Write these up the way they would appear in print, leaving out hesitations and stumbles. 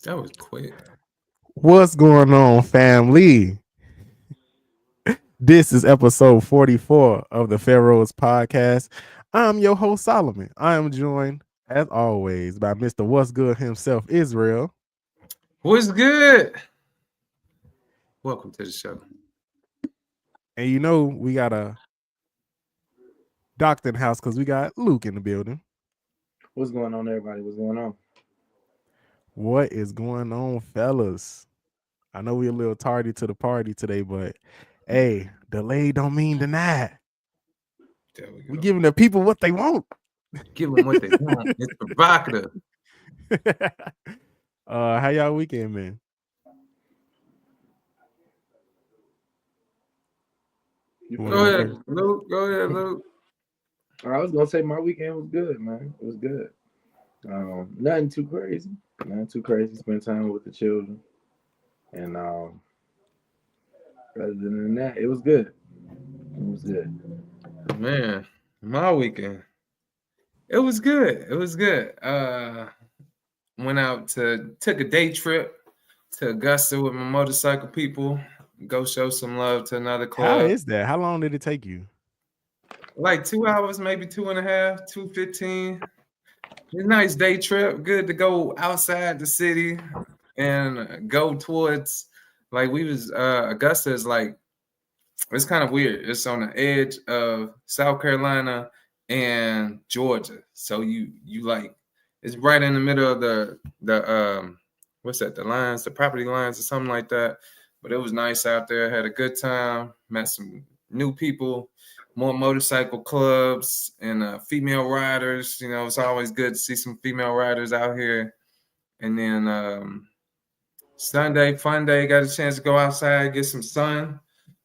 That was quick. What's going on, family? This is episode 44 of the Pharaohs Podcast. I'm your host, Solomon. I am joined, as always, by Mr. What's Good himself, Israel. What's good? Welcome to the show. And you know, we got a doctor in the house because we got Luke in the building. What's going on, everybody? What's going on? What is going on, fellas? I know we're a little tardy to the party today, but hey, delay don't mean denied. There we go. We're giving the people what they want. Give them what they want. It's provocative. How y'all weekend, man? Go ahead, Luke. Go ahead, Luke. I was gonna say my weekend was good, man. It was good. Nothing too crazy. Nothing too crazy. Spend time with the children, and other than that, it was good. It was good. Man, my weekend. It was good. It was good. Went out took a day trip to Augusta with my motorcycle people. Go show some love to another club. How is that? How long did it take you? Like 2 hours, maybe 2.5, 2:15. It's a nice day trip. Good to go outside the city and go towards, like, we was Augusta is like, it's kind of weird. It's on the edge of South Carolina and Georgia. So you like, it's right in the middle of the what's that? The lines, the property lines or something like that. But it was nice out there. Had a good time. Met some new people. More motorcycle clubs and female riders. You know, it's always good to see some female riders out here. And then Sunday, fun day, got a chance to go outside, get some sun,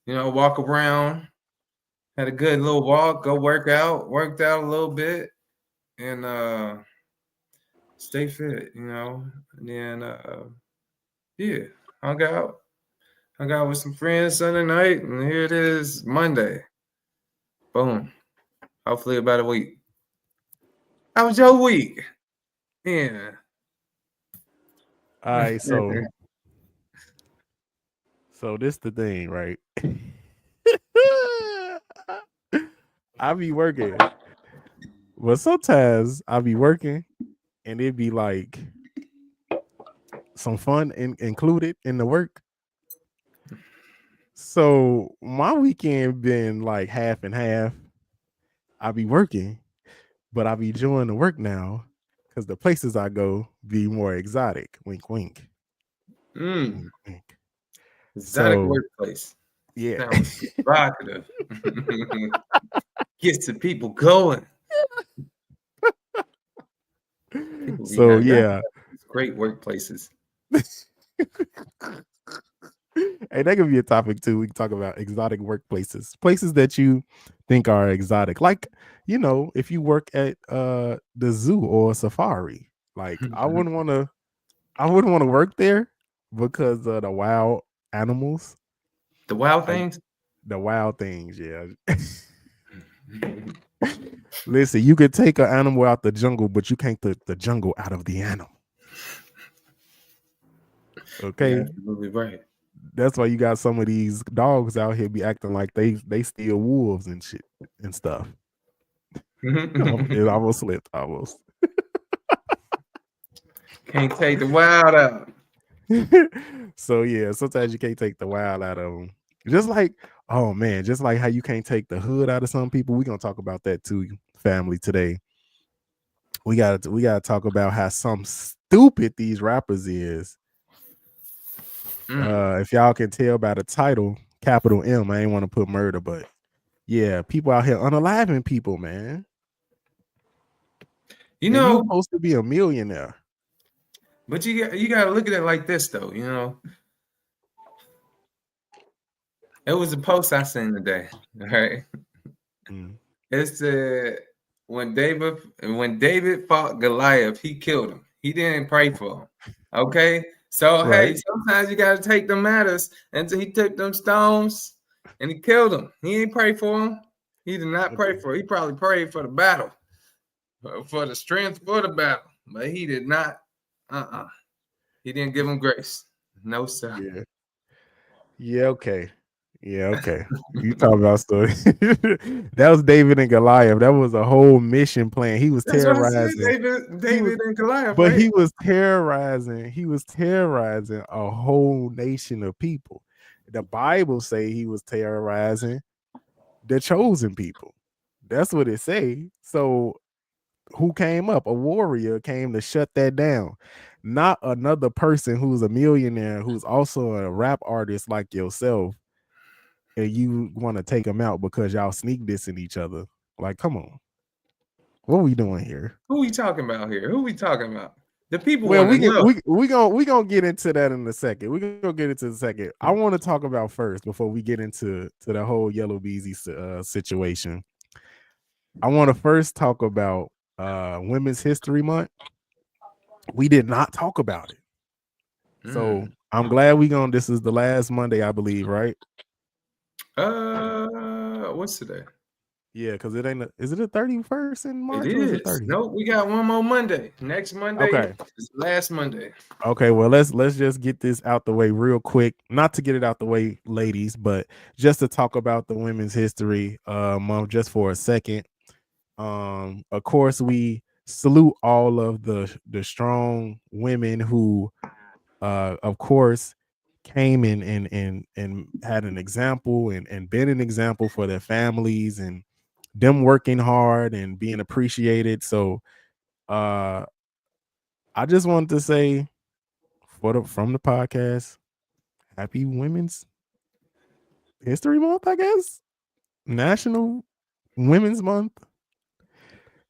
you know, walk around. Had a good little walk, go worked out a little bit, and stay fit, you know. And then, yeah, hung out with some friends Sunday night, and here it is, Monday. Boom. Hopefully about a week. How was your week? Yeah. All right, so this the thing, right? I be working, but sometimes I be working, and it be like some fun included in the work. So my weekend been like half and half. I be working, but I be enjoying the work now because the places I go be more exotic. Wink, wink. Wink, wink. Exotic So, workplace. Yeah. Sounds provocative. Gets the people going. So yeah. Great workplaces. Hey, that could be a topic too. We can talk about exotic workplaces, places that you think are exotic. Like, you know, if you work at the zoo or safari, like I wouldn't want to work there because of the wild animals. The wild things? The wild things, yeah. Listen, you could take an animal out the jungle, but you can't take the jungle out of the animal. Okay. You're absolutely right. That's why you got some of these dogs out here be acting like they steal wolves and shit and stuff. It almost slipped, almost. Can't take the wild out. So yeah, sometimes you can't take the wild out of them. Just like, oh man, just like how you can't take the hood out of some people. We're gonna talk about that too, family, today. We gotta talk about how some stupid these rappers is. If y'all can tell by the title, capital M, I ain't want to put murder, but yeah, people out here unaliving people, man. You know, you're supposed to be a millionaire. But you got to look at it like this, though. You know, it was a post I seen today. Right? It said when David fought Goliath, he killed him. He didn't pray for him. Okay. So, right. Hey, sometimes you got to take the matters. And so he took them stones and he killed him. He ain't pray for him. He did not pray for him. He probably prayed for the battle, for the strength for the battle. But he did not. He didn't give him grace. No, sir. Yeah. Yeah, okay. Yeah, okay. You talk about story. That was David and Goliath. That was a whole mission plan. He was That's what I said. terrorizing. David and Goliath, But right? he was terrorizing a whole nation of people. The Bible say he was terrorizing the chosen people. That's what it say. So who came up? A warrior came to shut that down. Not another person who's a millionaire who's also a rap artist like yourself, and you want to take them out because y'all sneak dissing each other. Like, come on. What are we doing here? Who we talking about here? Who we talking about? The people Well, want to know. we gonna get into that in a second. We're gonna get into the second. I want to talk about first before we get into the whole Yella Beezy situation. I want to first talk about Women's History Month. We did not talk about it, so I'm glad this is the last Monday, I believe, right? What's today? Yeah, because it ain't. Is it the 31st in March? It or is is. it 30? Nope, we got one more Monday. Next Monday is last Monday. Okay, well let's just get this out the way real quick. Not to get it out the way, ladies, but just to talk about the Women's History Month just for a second. Of course, we salute all of the strong women who, of course, came in and had an example and been an example for their families and them working hard and being appreciated. So I just wanted to say from the podcast, happy Women's History Month, I guess. National Women's Month.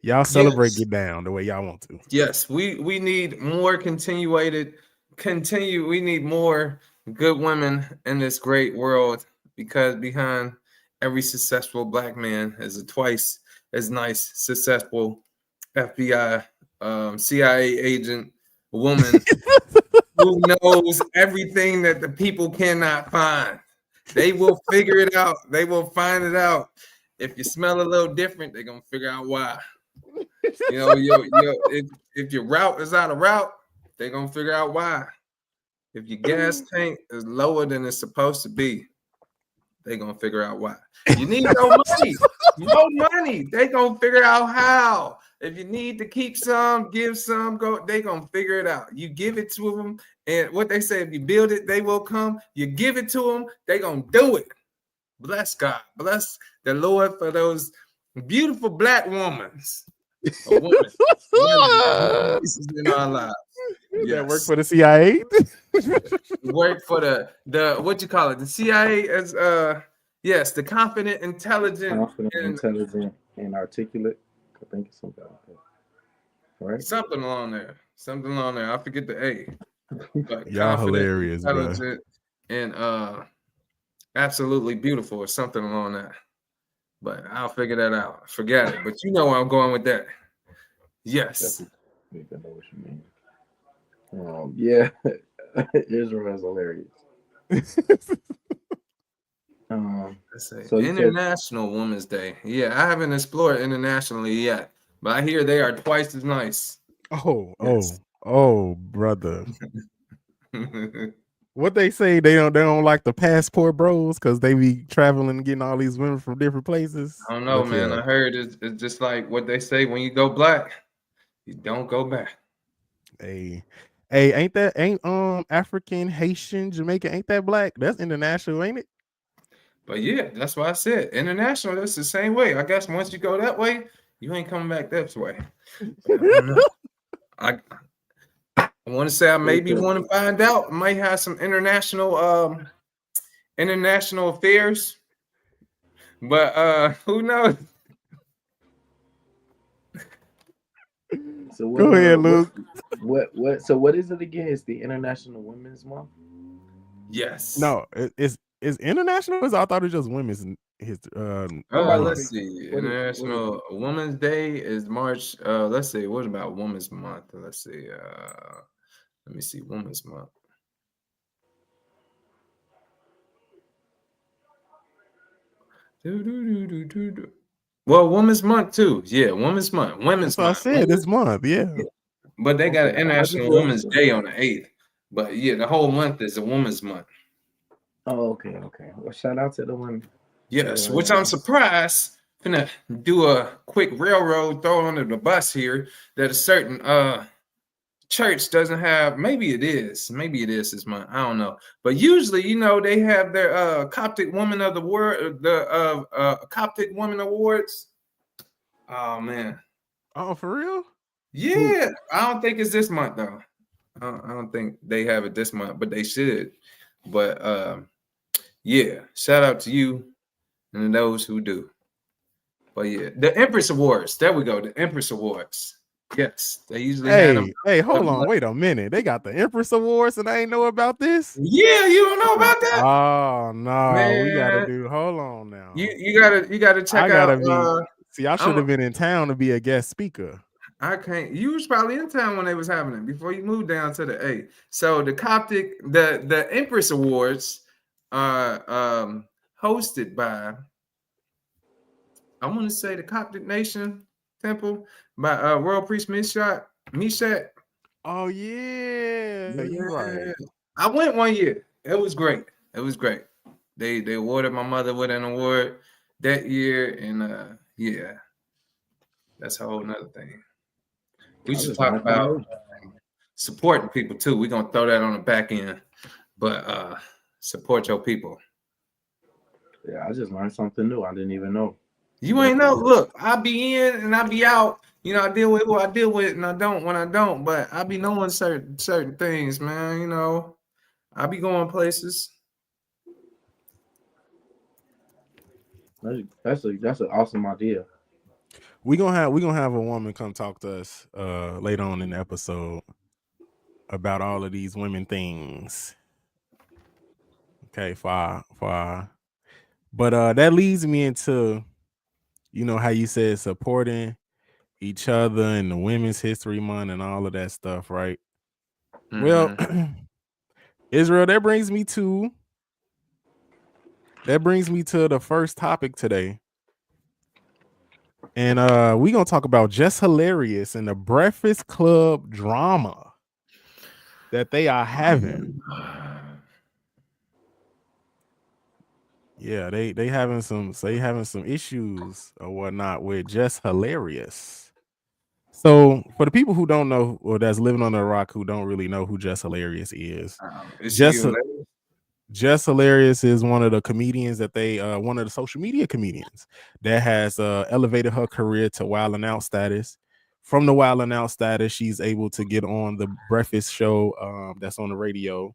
Y'all celebrate, get down the way y'all want to. Yes, we need more we need more good women in this great world, because behind every successful Black man is a twice as nice, successful FBI, CIA agent woman who knows everything that the people cannot find. They will figure it out. They will find it out. If you smell a little different, they're gonna figure out why. You know, if your route is out of route, they're gonna figure out why. If your gas tank is lower than it's supposed to be, they're gonna figure out why. You need no money, they're gonna figure out how. If you need to keep some, give some, they're gonna figure it out. You give it to them, and what they say, if you build it, they will come. You give it to them, they're gonna do it. Bless God, bless the Lord for those beautiful Black women in our lives. Yes. That work for the CIA. Work for the what you call it? The CIA as yes, the confident, intelligent, and articulate. I think it's something like that. Right? Something along there. I forget the A. But y'all hilarious, intelligent, bro. And absolutely beautiful or something along that. But I'll figure that out. Forget it. But you know where I'm going with that. Yes. I know what you mean. Yeah, Israel is hilarious. So International Women's Day. Yeah, I haven't explored internationally yet, but I hear they are twice as nice. Oh, brother. What they say, they don't like the passport bros because they be traveling and getting all these women from different places. I don't know, man. Yeah. I heard it's just like what they say: when you go Black, you don't go back. Hey, ain't African, Haitian, Jamaican, ain't that Black? That's international, ain't it? But yeah, that's why I said international. That's the same way. I guess once you go that way, you ain't coming back that way. I want to say I maybe want to find out. I might have some international affairs, but who knows? So go ahead, Luke. So what is it again? It's the International Women's Month. Yes. No, it's international. I thought it was just women's. Let's see. International Women's Day is March. Let's see. What about Women's Month? Let's see. Let me see. Women's Month. Well, Women's Month too. Yeah, Women's Month. Women's Month. I said this month. Yeah. But they got an International Women's Day on the 8th. But yeah, the whole month is a woman's month. Oh, okay, okay. Well, shout out to the women. Yes, which I'm surprised. Gonna do a quick railroad throw under the bus here that a certain church doesn't have. Maybe it is this month. I don't know. But usually, they have their Coptic Woman of the Word, the Coptic Woman Awards. Oh man. Oh, for real? Yeah, I don't think it's this month though. I don't think they have it this month, but they should. But yeah, shout out to you and those who do. But yeah, the Empress Awards. There we go. The Empress Awards. Yes, they usually have them. Hey, hold on. Wait a minute. They got the Empress Awards and I ain't know about this? Yeah, you don't know about that? Oh, no. Man, we got to do. Hold on now. You gotta check out. See, I should have been in town to be a guest speaker. I can't. You was probably in town when they was having it before you moved down to the A. So the Coptic, the Empress Awards are hosted by, I want to say, the Coptic Nation Temple by Royal Priest Meshach. Oh yeah, you're right. I went one year. It was great. They awarded my mother with an award that year, and yeah, that's a whole nother thing. We should talk about supporting people too. We're gonna throw that on the back end, but support your people. Yeah, I just learned something new. I didn't even know. You ain't know. Look, I be in and I be out. I deal with who I deal with, and I don't when I don't. But I be knowing certain things, man. I be going places. That's an awesome idea. We gonna have a woman come talk to us later on in the episode about all of these women things. Okay, but that leads me into, how you said supporting each other and the Women's History Month and all of that stuff, right? Mm-hmm. Well, Israel, that brings me to the first topic today. And we're gonna talk about Just Hilarious and the Breakfast Club drama that they are having. Yeah, they having some issues or whatnot with Just Hilarious. So for the people who don't know or that's living on the rock who don't really know who Just Hilarious is, Just Hilarious is one of the comedians that one of the social media comedians that has elevated her career to Wild 'N Out status. From the Wild 'N Out status, she's able to get on the breakfast show that's on the radio,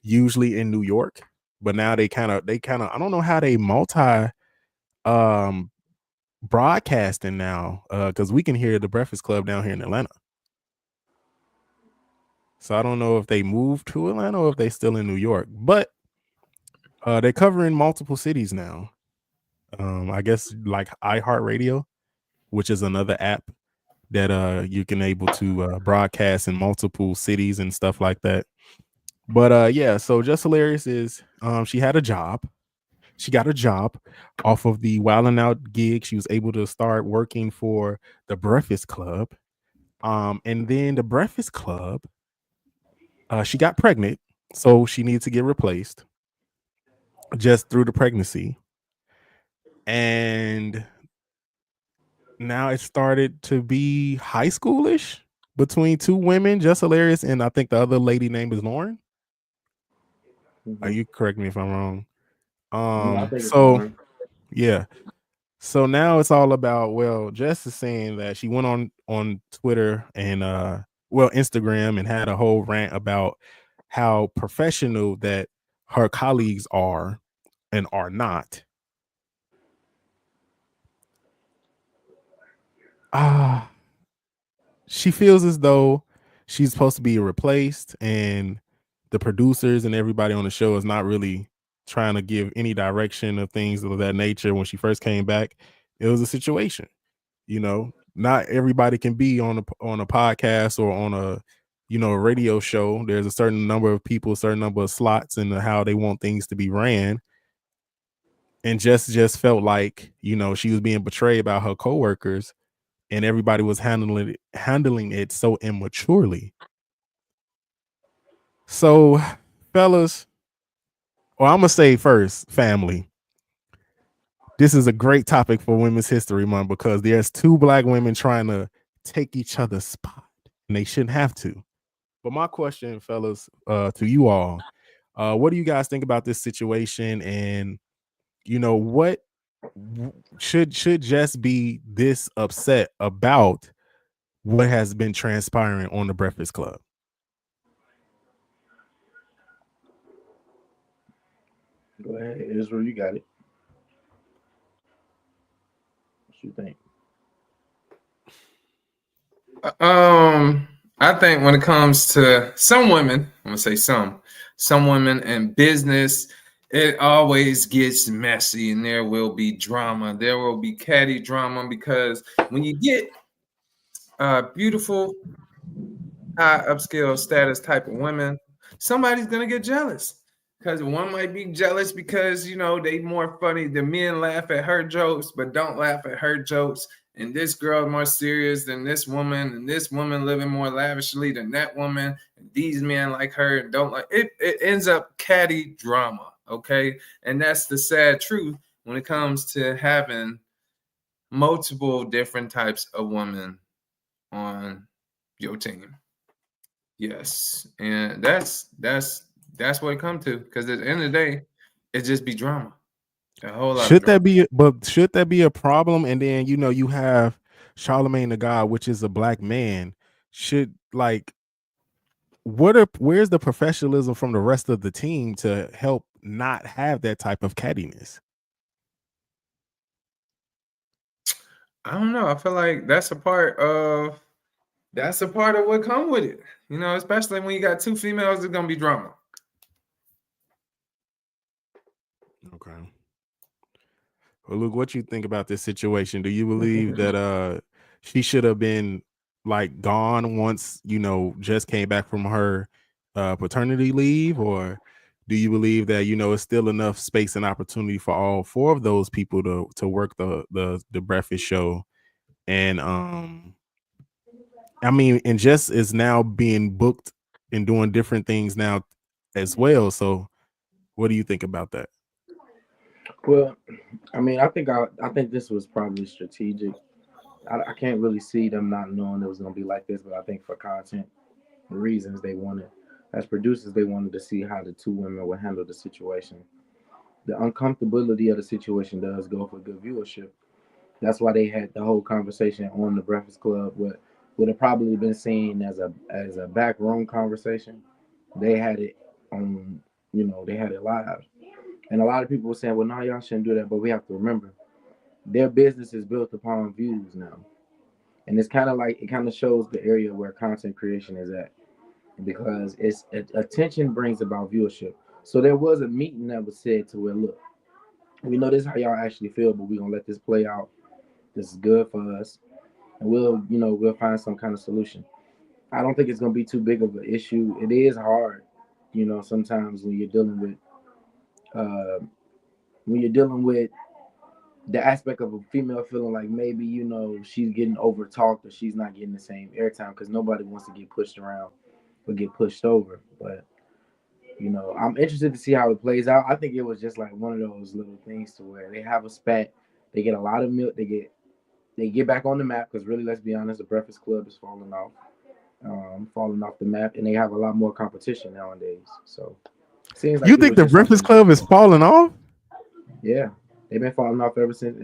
usually in New York. But now they kind of I don't know how they multi broadcasting now because we can hear the Breakfast Club down here in Atlanta. So I don't know if they moved to Atlanta or if they still in New York, but they're covering multiple cities now. I guess like iHeartRadio, which is another app that you can able to broadcast in multiple cities and stuff like that. But yeah, so Just Hilarious is she had a job. She got a job off of the Wild 'N Out gig. She was able to start working for the Breakfast Club. And then the Breakfast Club, she got pregnant, so she needed to get replaced just through the pregnancy. And now it started to be high schoolish between two women, Just Hilarious, and I think the other lady name is Lauren. You correct me if I'm wrong. So yeah. So now it's all about, well, Jess is saying that she went on Twitter and Instagram and had a whole rant about how professional that her colleagues are and are not. She feels as though she's supposed to be replaced, and the producers and everybody on the show is not really trying to give any direction of things of that nature. When she first came back, it was a situation, not everybody can be on a podcast or on a radio show. There's a certain number of people, a certain number of slots and how they want things to be ran. And just felt like, she was being betrayed by her coworkers and everybody was handling it so immaturely. So, fellas, well, I'm gonna say first, family. This is a great topic for Women's History Month because there's two black women trying to take each other's spot, and they shouldn't have to. But my question, fellas, to you all, what do you guys think about this situation? And what should Jess be this upset about what has been transpiring on the Breakfast Club? Go ahead, Israel. You got it. What you think? I think when it comes to some women, I'm gonna say some women in business, it always gets messy, and there will be drama. There will be catty drama because when you get beautiful, high upscale status type of women, somebody's gonna get jealous. Because one might be jealous because they more funny. The men laugh at her jokes, but don't laugh at her jokes. And this girl more serious than this woman, and this woman living more lavishly than that woman. And these men like her and don't like it. It ends up catty drama, okay? And that's the sad truth when it comes to having multiple different types of women on your team. Yes, and that's what it come to. Because at the end of the day, it just be drama, a whole lot of Should drama. that be, but should that be a problem? And then you have Charlemagne the God, which is a black man. Should like where's the professionalism from the rest of the team to help not have that type of cattiness? I don't know. I feel like that's a part of what come with it. Especially when you got two females, it's gonna be drama. Okay. Well, Luke, what you think about this situation? Do you believe that she should have been like gone once just came back from her paternity leave, or do you believe that it's still enough space and opportunity for all four of those people to work the breakfast show? And I mean, and Jess is now being booked and doing different things now as well. So, what do you think about that? Well, I mean, I think this was probably strategic. I can't really see them not knowing it was gonna be like this, but I think for content reasons they wanted, as producers, they wanted to see how the two women would handle the situation. The uncomfortability of the situation does go for good viewership. That's why they had the whole conversation on the Breakfast Club. What would have probably been seen as a back room conversation, they had it on. They had it live, and a lot of people were saying, "Well, no, y'all shouldn't do that." But we have to remember, their business is built upon views now, and it's kind of like it kind of shows the area where content creation is at because attention brings about viewership. So there was a meeting that was said to where, look, we know this is how y'all actually feel, but we're gonna let this play out. This is good for us, and we'll find some kind of solution. I don't think it's gonna be too big of an issue. It is hard, sometimes uh, when you're dealing with the aspect of a female feeling like maybe she's getting over talked or she's not getting the same airtime because nobody wants to get pushed around or get pushed over. But I'm interested to see how it plays out. I think it was just like one of those little things to where they have a spat, they get a lot of milk, they get back on the map because really, let's be honest, the Breakfast Club is falling off the map, and they have a lot more competition nowadays. So seems like You it think was the just Breakfast something. Club is falling off? Yeah, they've been falling off ever since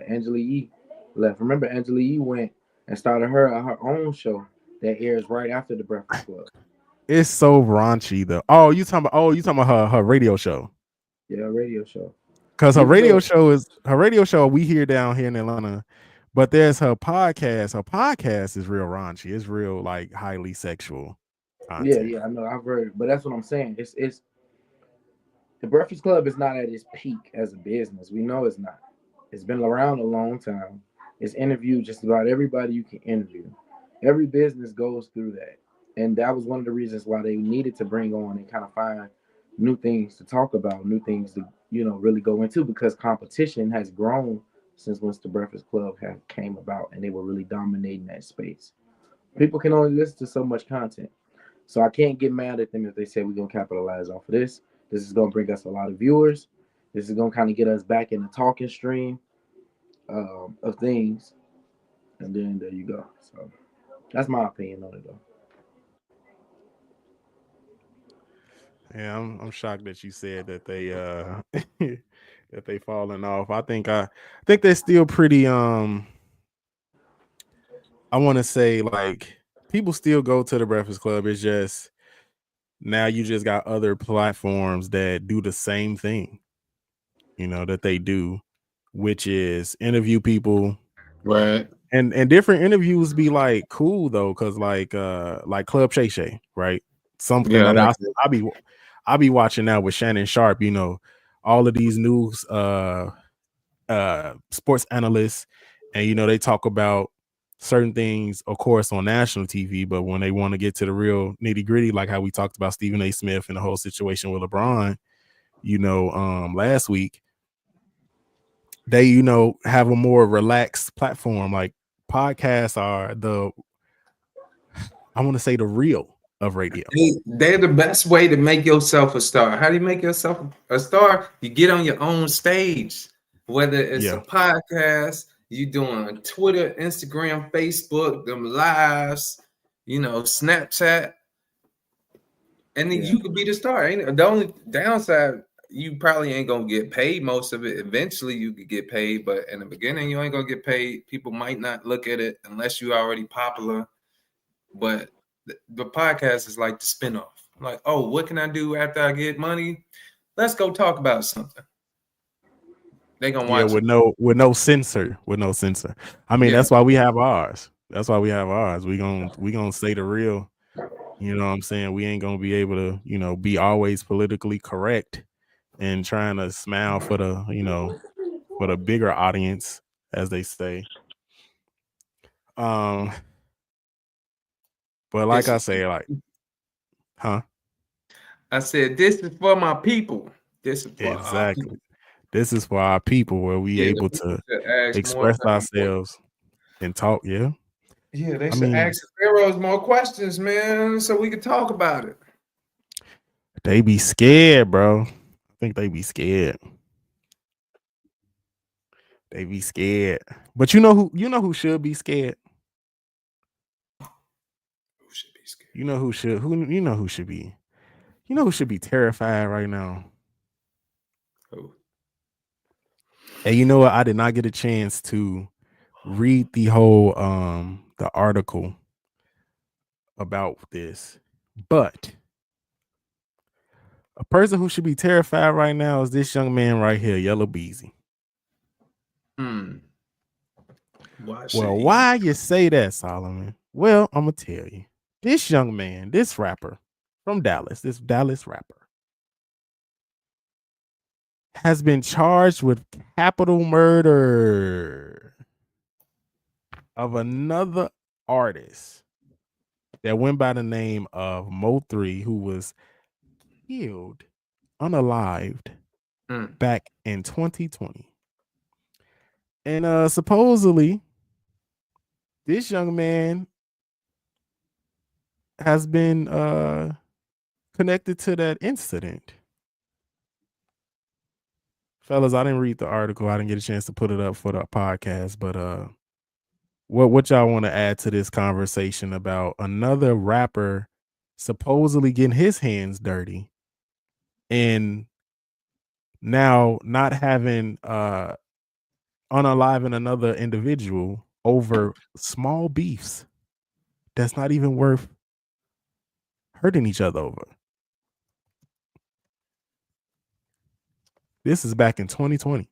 Angela Yee left. Remember, Angela Yee went and started her own show that airs right after the Breakfast Club. It's so raunchy though. You talking about her radio show. Yeah, radio show. Because Even though, her radio show we hear down here in Atlanta, but there's her podcast. Her podcast is real raunchy. It's real like highly sexual yeah, content. yeah, I know, I've heard, but that's what I'm saying. It's the Breakfast Club is not at its peak as a business. We know it's not. It's been around a long time. It's interviewed just about everybody you can interview. Every business goes through that. And that was one of the reasons why they needed to bring on and kind of find new things to talk about, new things to, really go into because competition has grown since once the Breakfast Club had came about and they were really dominating that space. People can only listen to so much content. So I can't get mad at them if they say we're gonna capitalize off of this. This is gonna bring us a lot of viewers. This is gonna kind of get us back in the talking stream of things, and then there you go. So that's my opinion on it, though. Yeah, I'm shocked that you said that they that they falling off. I think they're still pretty I want to say like people still go to the Breakfast Club. It's just now you just got other platforms that do the same thing, that they do, which is interview people. Right. And different interviews be like cool though, because like Club Shay Shay, right? Something Yeah, I that like that. I be watching now with Shannon Sharp, all of these news sports analysts, and they talk about certain things, of course, on national TV, but when they want to get to the real nitty-gritty, like how we talked about Stephen A. Smith and the whole situation with LeBron, last week, they have a more relaxed platform. Like podcasts are I want to say the real of radio. They're the best way to make yourself a star. How do you make yourself a star? You get on your own stage, whether it's a podcast, you doing Twitter, Instagram, Facebook, them lives, Snapchat, and then you could be the star. The only downside, you probably ain't gonna get paid most of it. Eventually, you could get paid, but in the beginning, you ain't gonna get paid. People might not look at it unless you already popular. But the podcast is like the spinoff. Like, oh, what can I do after I get money? Let's go talk about something. They gonna watch with no censor, I mean, that's why we have ours. We gonna say the real. You know what I'm saying? We ain't gonna be able to, be always politically correct and trying to smile for the bigger audience, as they say. But like I say, like, huh? I said, this is for my people. This is for exactly. This is for our people, where we able to express ourselves and talk. Yeah. Yeah, they should ask the Pharaohs more questions, man, so we can talk about it. They be scared, bro. I think they be scared. They be scared. But you know who should be scared? Who should be scared? Who should be terrified right now? Who? And you know what? I did not get a chance to read the whole the article about this, but a person who should be terrified right now is this young man right here, Yella Beezy. Why you say that, Solomon? Well, I'm gonna tell you. This young man, this rapper from Dallas, this Dallas rapper, has been charged with capital murder of another artist that went by the name of Mo3, who was killed unalived back in 2020. And supposedly this young man has been connected to that incident. Fellas, I didn't read the article. I didn't get a chance to put it up for the podcast, but what y'all want to add to this conversation about another rapper supposedly getting his hands dirty and now not having unaliving another individual over small beefs that's not even worth hurting each other over? This is back in 2020.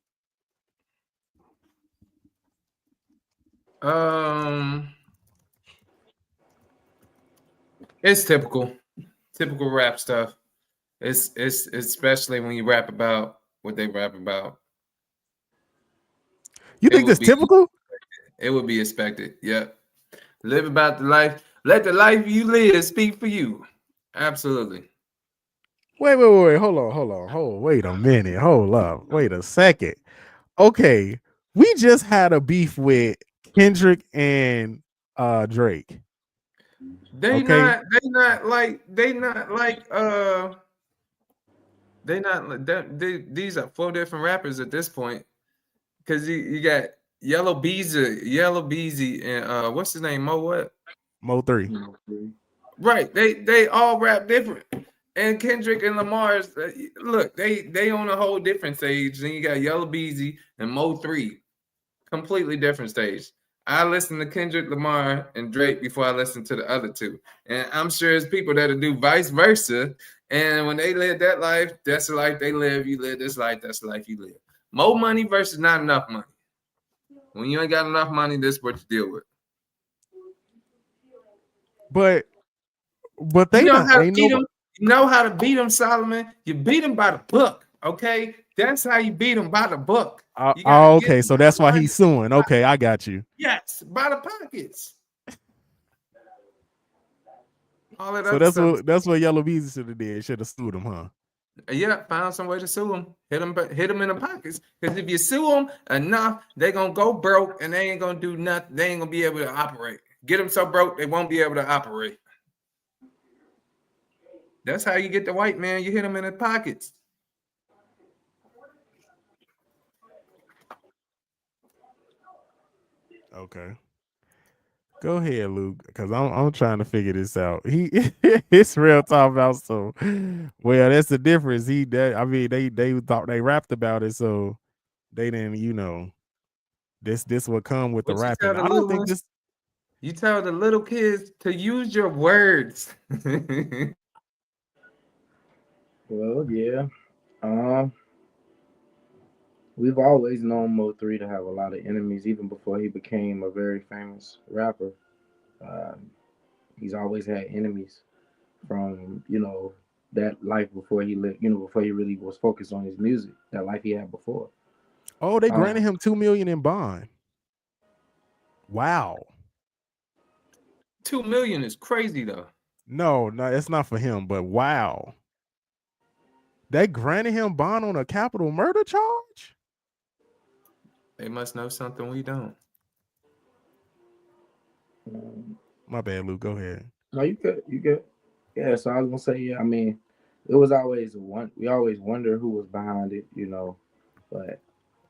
It's typical rap stuff. It's especially when you rap about what they rap about. You think that's typical? It would be expected. Yep. Live about the life. Let the life you live speak for you. Absolutely. Wait. Hold on. Wait a minute. Hold up. Wait a second. Okay. We just had a beef with Kendrick and Drake. They Okay, not. They not like. They not like. They not. These are four different rappers at this point. Cause you got Yellow Beezy, and what's his name? Mo what? Mo 3. Right. They all rap different. And Kendrick and Lamar's look, they on a whole different stage. Then you got Yellow Beezy and Mo 3. Completely different stage. I listen to Kendrick Lamar and Drake before I listen to the other two. And I'm sure there's people that'll do vice versa. And when they live that life, that's the life they live. You live this life, that's the life you live. More money versus not enough money. When you ain't got enough money, this is what you deal with. But You they know not how to ain't beat nobody. them. You know how to beat them, Solomon. You beat them by the book. Okay, that's how you beat them by the book. You got to get Okay, them so by that's the why money. he's suing. Okay, I got you. Yes, by the pockets. All that So other stuff. that's what Yellow Beezy should have did. Should have sued him, huh? Yeah, found some way to sue them. Hit them in the pockets. Because if you sue them enough, they're gonna go broke and they ain't gonna do nothing. They ain't gonna be able to operate. Get them so broke they won't be able to operate. That's how you get the white man. You hit them in the pockets. Okay. Go ahead, Luke, because I'm trying to figure this out. He it's real talk about so well. That's the difference. I mean they thought they rapped about it, so they didn't. This will come with the What you tell rapping. the I don't little think ones? this. You tell the little kids to use your words. Well, yeah. Um, we've always known Mo three to have a lot of enemies, even before he became a very famous rapper. Um, he's always had enemies from that life before he lived. Before he really was focused on his music. That life he had before. Oh, they Um, granted him $2 million in bond. Wow. 2 million is crazy though. No, it's not for him. But wow, they granted him bond on a capital murder charge. They must know something we don't. um, My bad, Luke. Go ahead. no, you good. You good. Yeah. So I was gonna say, yeah. I mean, it was always one. We always wonder who was behind it. But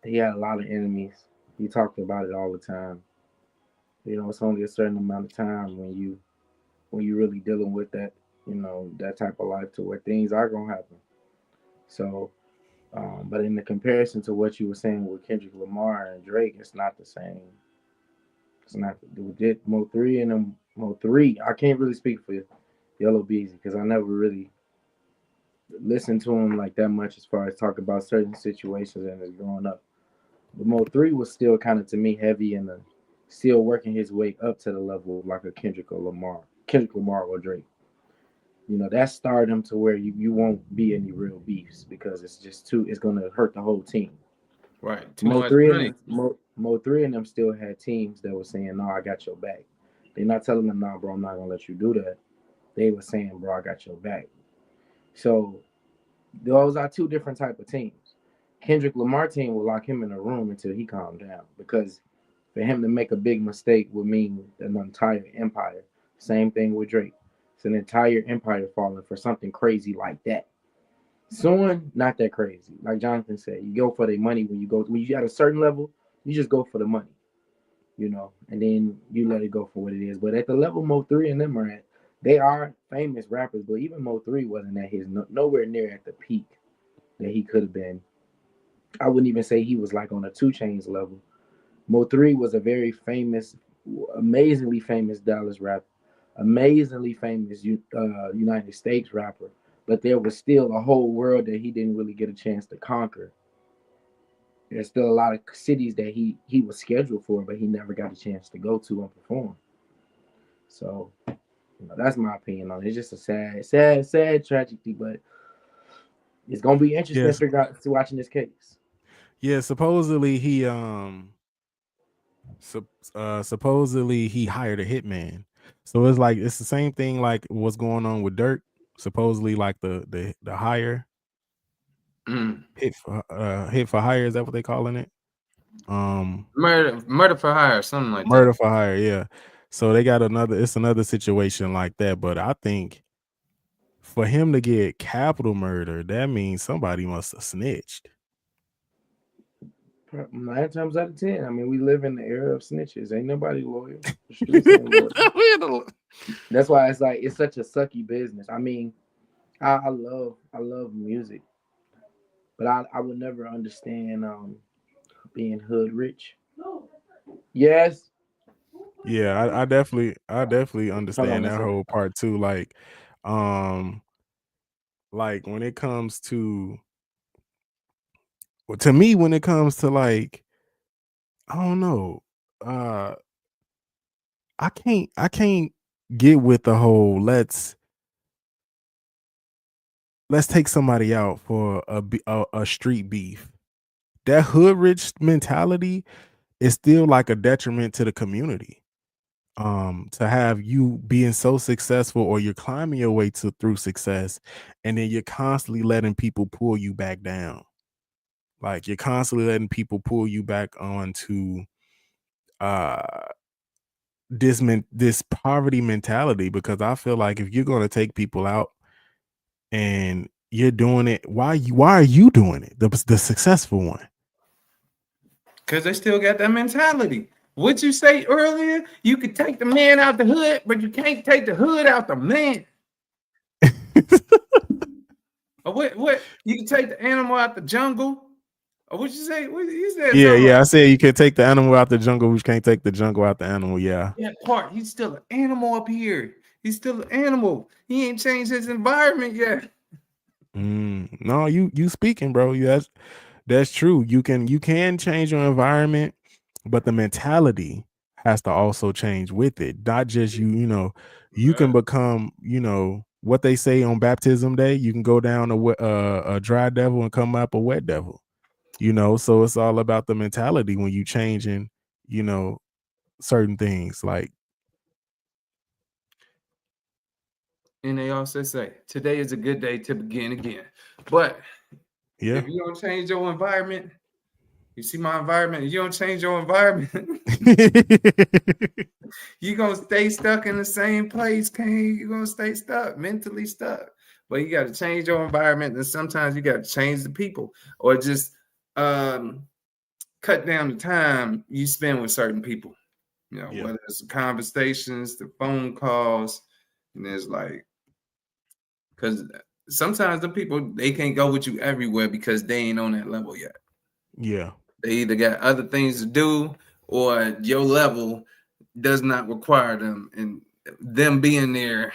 he had a lot of enemies. He talked about it all the time. It's only a certain amount of time when you really dealing with that type of life to where things are gonna happen. So, but in the comparison to what you were saying with Kendrick Lamar and Drake, it's not the same. It's not legit. Mo three and them Mo three. I can't really speak for Yellow Beezy because I never really listened to him like that much as far as talk about certain situations and his growing up. But Mo three was still kind of to me heavy and still working his way up to the level of like a Kendrick Lamar or Drake. That started him to where you won't be any real beefs because it's just too. It's gonna hurt the whole team. Right. Too Mo much three and money. them, Mo three and them still had teams that were saying, "No, I got your back." They're not telling them, "No, bro, I'm not gonna let you do that." They were saying, "Bro, I got your back." So those are two different type of teams. Kendrick Lamar team will lock him in a room until he calmed down because for him to make a big mistake would mean an entire empire. Same thing with Drake. It's an entire empire falling for something crazy like that. Suing, not that crazy. Like Jonathan said, you go for the money when you at a certain level, you just go for the money, and then you let it go for what it is. But at the level Mo three and them are at, they are famous rappers, but even Mo three wasn't at his nowhere near at the peak that he could have been. I wouldn't even say he was like on a 2 Chainz level. Mo three was a very famous, amazingly famous Dallas rapper, amazingly famous United States rapper. But there was still a whole world that he didn't really get a chance to conquer. There's still a lot of cities that he was scheduled for, but he never got a chance to go to and perform. So, that's my opinion on it. It's just a sad tragedy, but it's gonna be interesting to Yes. figure out to watching this case. Yeah. Supposedly he supposedly he hired a hitman. So it's like it's the same thing like what's going on with Dirk. Supposedly like the hire Mm. hit for hire, is that what they calling it? Murder for hire, something like that. Murder for hire, yeah. So they got another situation like that. But I think for him to get capital murder, that means somebody must have snitched. 9 times out of 10. I mean, we live in the era of snitches. Ain't nobody loyal. The streets ain't loyal. That's why it's like it's such a sucky business. I mean, I love music, but I would never understand being hood rich. Yes. Yeah, I definitely Hold on understand one that second. whole part too. Um, like when it comes to, well, to me, when it comes to I don't know, uh, I can't get with the whole let's take somebody out for a street beef. That hood rich mentality is still like a detriment to the community. To have you being so successful, or you're climbing your way to through success, and then you're constantly letting people pull you back down. Like you're constantly letting people pull you back onto uh this poverty mentality, because I feel like if you're going to take people out and you're doing it, why are you doing it, the successful one? Because they still got that mentality. What you say earlier, you could take the man out the hood, but you can't take the hood out the man. Or what? You can take the animal out the jungle. Or what you say? What you said something Yeah, like I said you can take the animal out the jungle, but you can't take the jungle out the animal. Yeah. that part. He's still an animal up here. He's still an animal. He ain't changed his environment yet. No, you speaking, bro. That's true. You can change your environment, but the mentality has to also change with it. Not just you can become, what they say on baptism day. You can go down a dry devil and come up a wet devil. So it's all about the mentality when you changing, you know, certain things. Like, And they also say today is a good day to begin again. But yeah. if you don't change your environment, you see my environment, you don't change your environment, you're gonna stay stuck in the same place, Kane. You're gonna stay stuck, mentally stuck. But you gotta change your environment, and sometimes you gotta change the people, or just um, cut down the time you spend with certain people. Yeah. Whether it's the conversations, the phone calls, and it's like, because sometimes the people, they can't go with you everywhere because they ain't on that level yet. Yeah. They either got other things to do, or your level does not require them, and them being there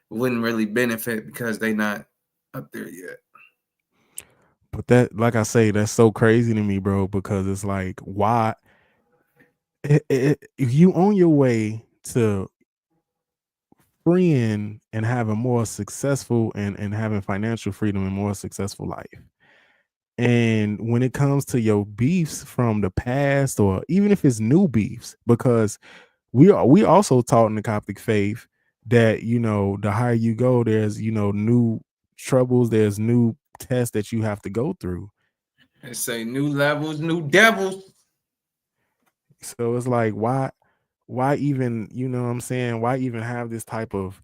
wouldn't really benefit because they not up there yet. But that, like I say, that's so crazy to me, bro, because it's like, why if you on your way to freeing and having more successful and having financial freedom and more successful life, and when it comes to your beefs from the past, or even if it's new beefs, because we also taught in the Coptic faith that the higher you go, there's new troubles, there's new tests that you have to go through. They say new levels, new devils. So it's like, why even, what I'm saying, why even have this type of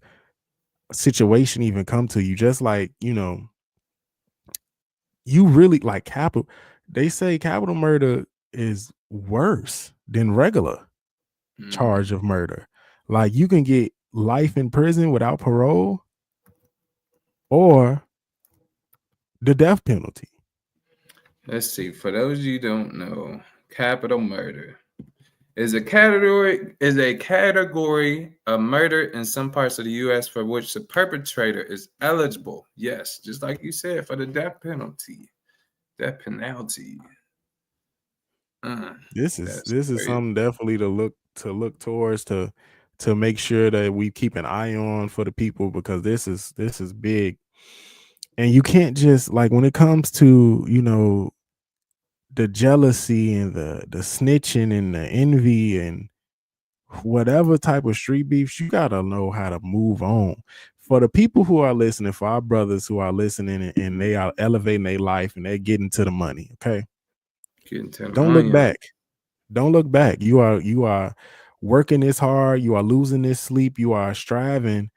situation even come to you? Just like, you really like capital. They say capital murder is worse than regular charge of murder. Like, you can get life in prison without parole, or the death penalty. Let's see. For those you don't know, capital murder is a category of murder in some parts of the U.S. for which the perpetrator is eligible. Yes, just like you said, for the death penalty. Death penalty. This is That's this is crazy. something definitely to look towards, to make sure that we keep an eye on for the people, because this is big. And you can't just, like, when it comes to the jealousy and the snitching and the envy and whatever type of street beefs, you gotta know how to move on. For the people who are listening, for our brothers who are listening, and they are elevating their life and they're getting to the money, okay? Getting to the Don't look onion. back. Don't look back. You are working this hard, you are losing this sleep, you are striving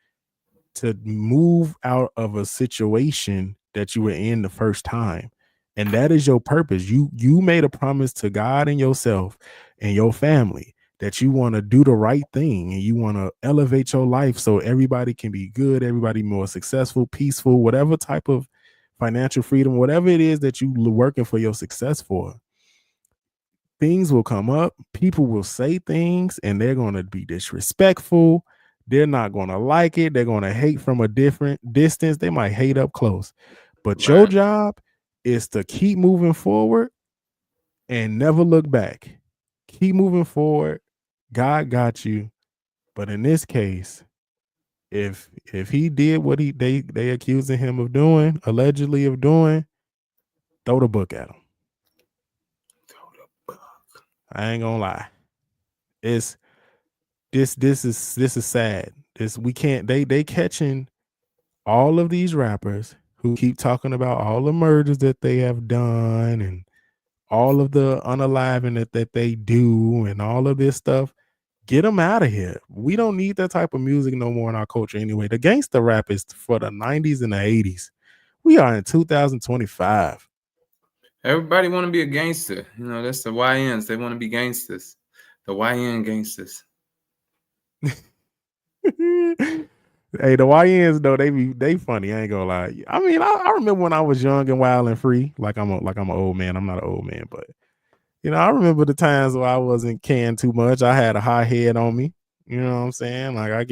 to move out of a situation that you were in the first time. And that is your purpose. You made a promise to God and yourself and your family that you want to do the right thing and you want to elevate your life so everybody can be good, everybody more successful, peaceful, whatever type of financial freedom, whatever it is that you working for your success for. Things will come up, people will say things, and they're going to be disrespectful. They're not going to like it. They're going to hate from a different distance. They might hate up close. But your Right. job is to keep moving forward and never look back. Keep moving forward. God got you. But in this case, if he did what they accusing him of doing, allegedly of doing, throw the book at him. I ain't gonna lie. It's this is sad. This we can't they catching all of these rappers who keep talking about all the murders that they have done and all of the unaliving that they do and all of this stuff. Get them out of here. We don't need that type of music no more in our culture anyway. The gangster rap is for the 90s and the 80s. We are in 2025. Everybody want to be a gangster. You know, that's the YNs. They want to be gangsters. The YN gangsters. Hey, the YNs though, they funny. I ain't gonna lie. I mean, I remember when I was young and wild and free. Like I'm an old man. I'm not an old man, but you know, I remember the times where I wasn't caring too much. I had a high head on me. You know what I'm saying? Like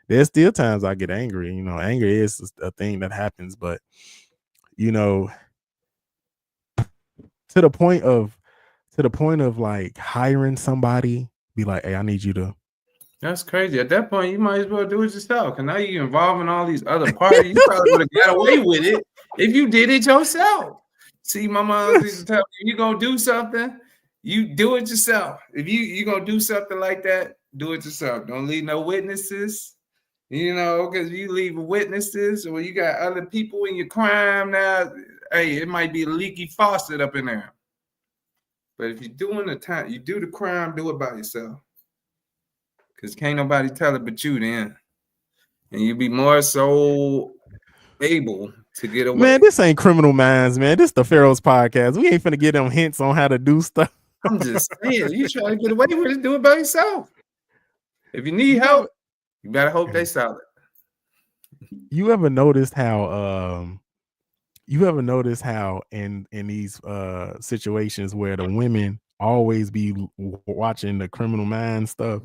there's still times I get angry. You know, anger is a thing that happens, but you know, to the point of like hiring somebody, be like, hey, I need you to. That's crazy. At that point, you might as well do it yourself. Because now you're involving all these other parties. You probably would have got away with it if you did it yourself. See, my mom used to tell me, if you're going to do something, you do it yourself. If you're going to do something like that, do it yourself. Don't leave no witnesses. You know, because you leave witnesses or you got other people in your crime now, hey, it might be a leaky faucet up in there. But if you're doing the time, you do the crime, do it by yourself. Because can't nobody tell it but you then. And you be more so able to get away. Man, this ain't Criminal Minds, man. This the Pharaohs Podcast. We ain't finna get them hints on how to do stuff. I'm just saying, you try to get away with it, do it by yourself. If you need help, you better hope they solid. You ever noticed how in these situations where the women always be watching the Criminal Minds stuff?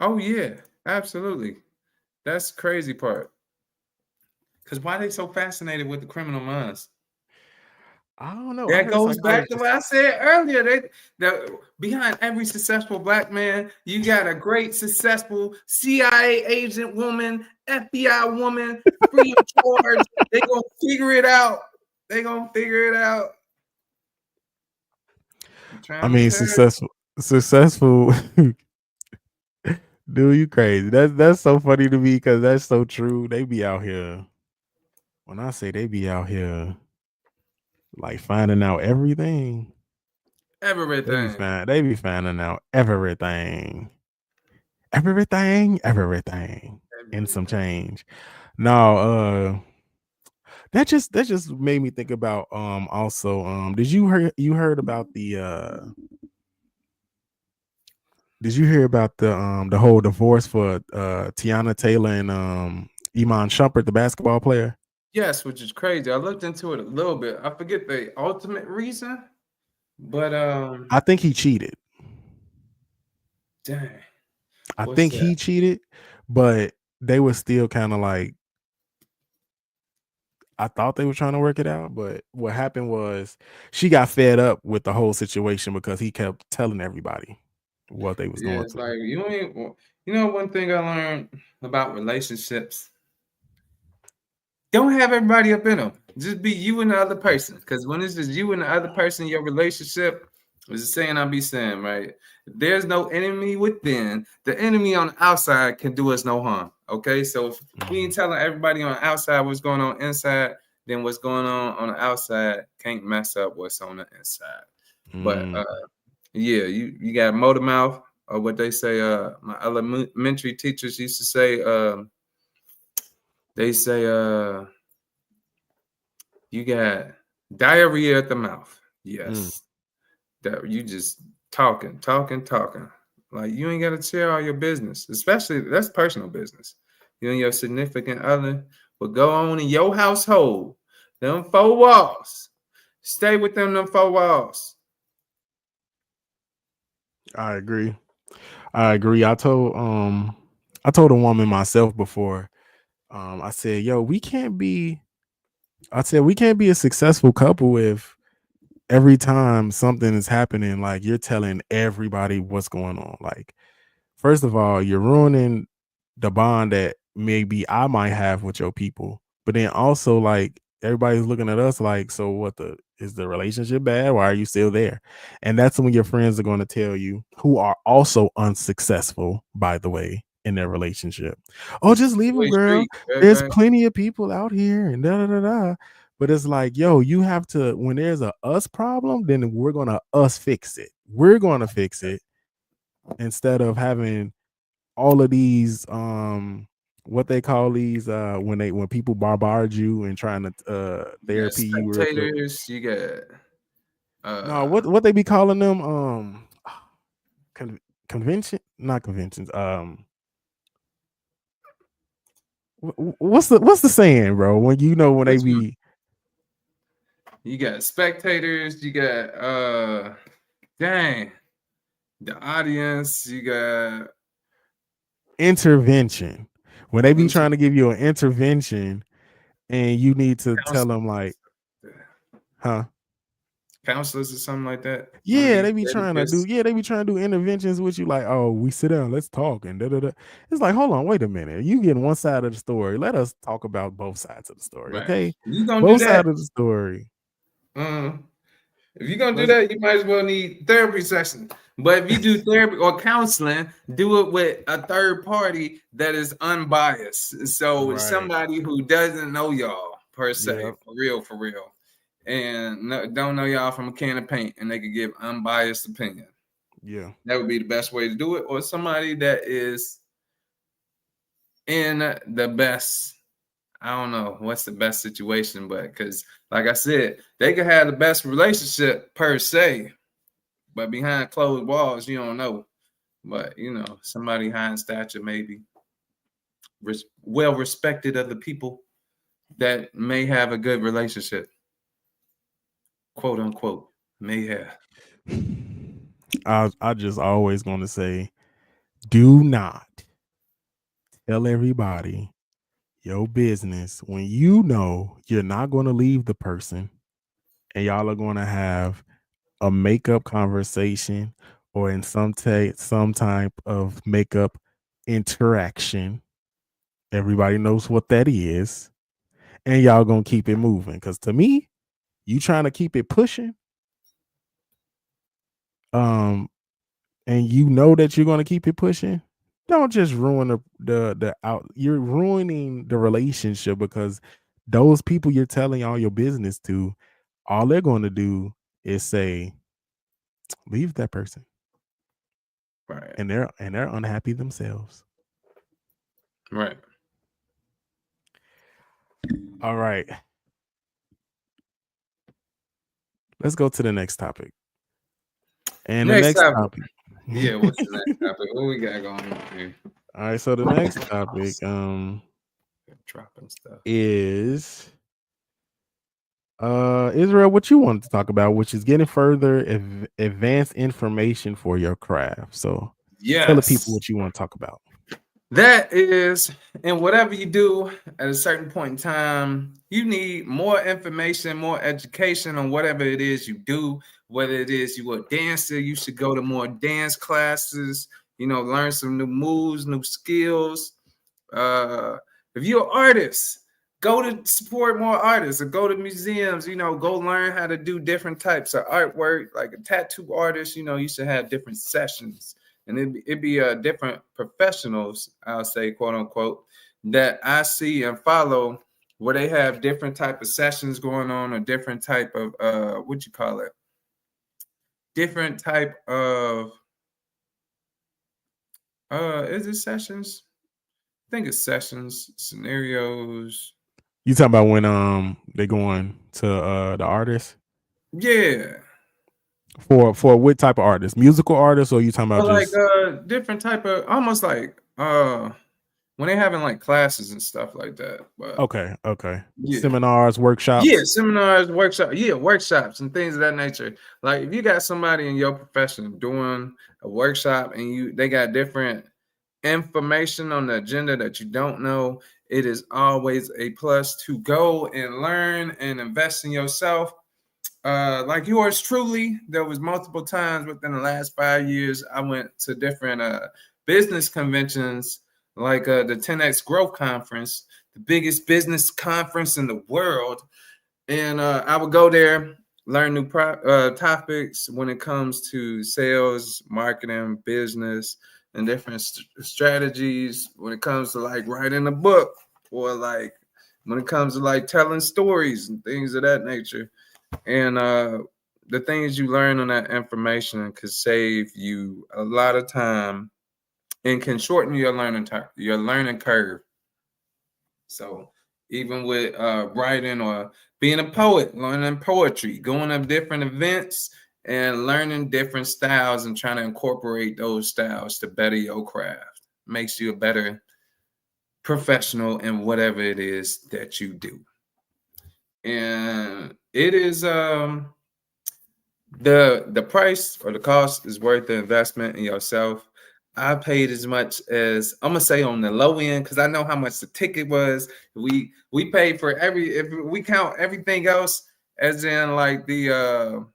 Oh yeah, absolutely. That's the crazy part. Because why are they so fascinated with the Criminal Minds? I don't know. That goes back to what I said earlier. Behind every successful black man, you got a great, successful CIA agent woman, FBI woman, free of charge. They're going to figure it out. I mean, successful. Dude, you crazy. That's so funny to me because that's so true. They be out here. When I say they be out here, like finding out everything. They be finding out everything. And some change. No, that just made me think about also did you heard about the did you hear about the whole divorce for Tiana Taylor and Iman Shumpert, the basketball player? Yes, which is crazy. I looked into it a little bit. I forget the ultimate reason, but I think he cheated. Dang. I think he cheated, but they were still kind of like, I thought they were trying to work it out, but what happened was she got fed up with the whole situation because he kept telling everybody what they was going it's through. Like you know one thing I learned about relationships. Don't have everybody up in them. Just be you and the other person. Because when it's just you and the other person, your relationship is the saying I be saying, right? If there's no enemy within, the enemy on the outside can do us no harm. Okay, so if we ain't telling everybody on the outside what's going on inside, then what's going on the outside can't mess up what's on the inside. But yeah, you got motor mouth. or what they say. My elementary teachers used to say. They say, you got diarrhea at the mouth. Yes, that you just talking. Like you ain't got to share all your business, especially that's personal business. You and your significant other will go on in your household. Them four walls. Stay within them four walls. I agree. I told a woman myself before. I said, yo, we can't be a successful couple if every time something is happening, like you're telling everybody what's going on. Like, first of all, you're ruining the bond that maybe I might have with your people. But then also, like, everybody's looking at us like, so what is the relationship bad? Why are you still there? And that's when your friends are going to tell you, who are also unsuccessful, by the way, in their relationship. Oh, It's a just leave them, two-way girl. street, There's baby. plenty of people out here and da da da da. But it's like, yo, you have to, when there's a us problem, then we're gonna us fix it. We're gonna fix it instead of having all of these what they call these when people bombard you and trying to You got therapy you real quick. spectators. You got No, uh what they be calling them convention, not conventions. What's the saying, bro? When you know when they which one? be You got spectators. You got dang, the audience. You got intervention, when they be inter- trying to give you an intervention and you need to tell them like, huh? counselors or something like that. One of Yeah, these therapists. they be trying to do interventions with you, like, oh, we sit down, let's talk, and da da da. It's like, hold on, wait a minute. You getting one side of the story. Let us talk about both sides of the story, Right. okay? You gonna do Both that? sides of the story. If you're gonna do Let's that, you might as well need therapy session. But if you do therapy or counseling, do it with a third party that is unbiased. So right. somebody who doesn't know y'all per se, Yep. for real, and don't know y'all from a can of paint, and they could give unbiased opinion. Yeah. That would be the best way to do it. Or somebody that is in the best. I don't know what's the best situation, but because, like I said, they could have the best relationship per se, but behind closed walls, you don't know. But somebody high in stature, maybe well respected of the people that may have a good relationship, quote unquote, may have. I just always gonna say, do not tell everybody your business when you know you're not gonna leave the person and y'all are gonna have a makeup conversation or in some type of makeup interaction. Everybody knows what that is, and y'all gonna keep it moving. Because to me, you trying to keep it pushing, um, and you know that you're gonna keep it pushing. Don't just ruin the out. You're ruining the relationship because those people you're telling all your business to, all they're going to do is say, leave that person, Right. and they're unhappy themselves. Right. All right, let's go to the next topic. And the Next next topic. topic. Yeah, what's the next topic? What we got going on here? All right, so the next topic Dropping stuff. is Israel, what you wanted to talk about, which is getting further advanced information for your craft. So tell the people Yes. what you want to talk about. That is, and whatever you do at a certain point in time, you need more information, more education on whatever it is you do. Whether it is you a dancer, you should go to more dance classes, learn some new moves, new skills. Uh, if you're an artist, go to support more artists or go to museums, go learn how to do different types of artwork. Like a tattoo artist, you should have different sessions. And it'd be different professionals, I'll say, quote unquote, that I see and follow where they have different type of sessions going on or different type of what you call it? Different type of Is it sessions? I think it's sessions, scenarios. You talking about when they going to the artist Yeah. for what type of artist? Musical artist, or you talking about Or like just different type of almost like when they having like classes and stuff like that. But okay, yeah. seminars, workshops? Yeah, seminars, workshops and things of that nature. Like if you got somebody in your profession doing a workshop and they got different information on the agenda that you don't know, it is always a plus to go and learn and invest in yourself. Like yours truly, there was multiple times within the last 5 years I went to different business conventions, like the 10X Growth Conference, the biggest business conference in the world. And I would go there, learn new topics when it comes to sales, marketing, business, and different strategies when it comes to like writing a book or like when it comes to like telling stories and things of that nature. And the things you learn on that information could save you a lot of time and can shorten your learning curve. So even with writing or being a poet, learning poetry, going to different events and learning different styles and trying to incorporate those styles to better your craft makes you a better professional in whatever it is that you do. And it is the price or the cost is worth the investment in yourself. I paid as much as I'm gonna say on the low end because I know how much the ticket was. We paid for if we count everything else as in like the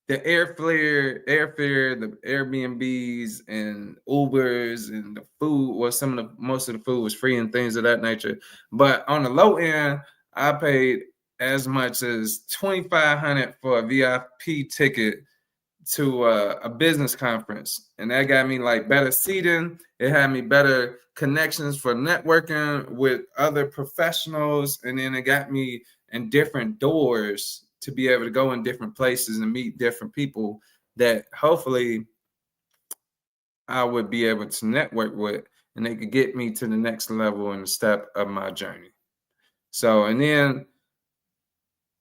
airfare, the Airbnbs and Ubers and the food. Well, most of the food was free and things of that nature. But on the low end, I paid as much as $2,500 for a VIP ticket to a business conference, and that got me like better seating. It had me better connections for networking with other professionals, and then it got me in different doors to be able to go in different places and meet different people that hopefully I would be able to network with, and they could get me to the next level and step of my journey. So, and then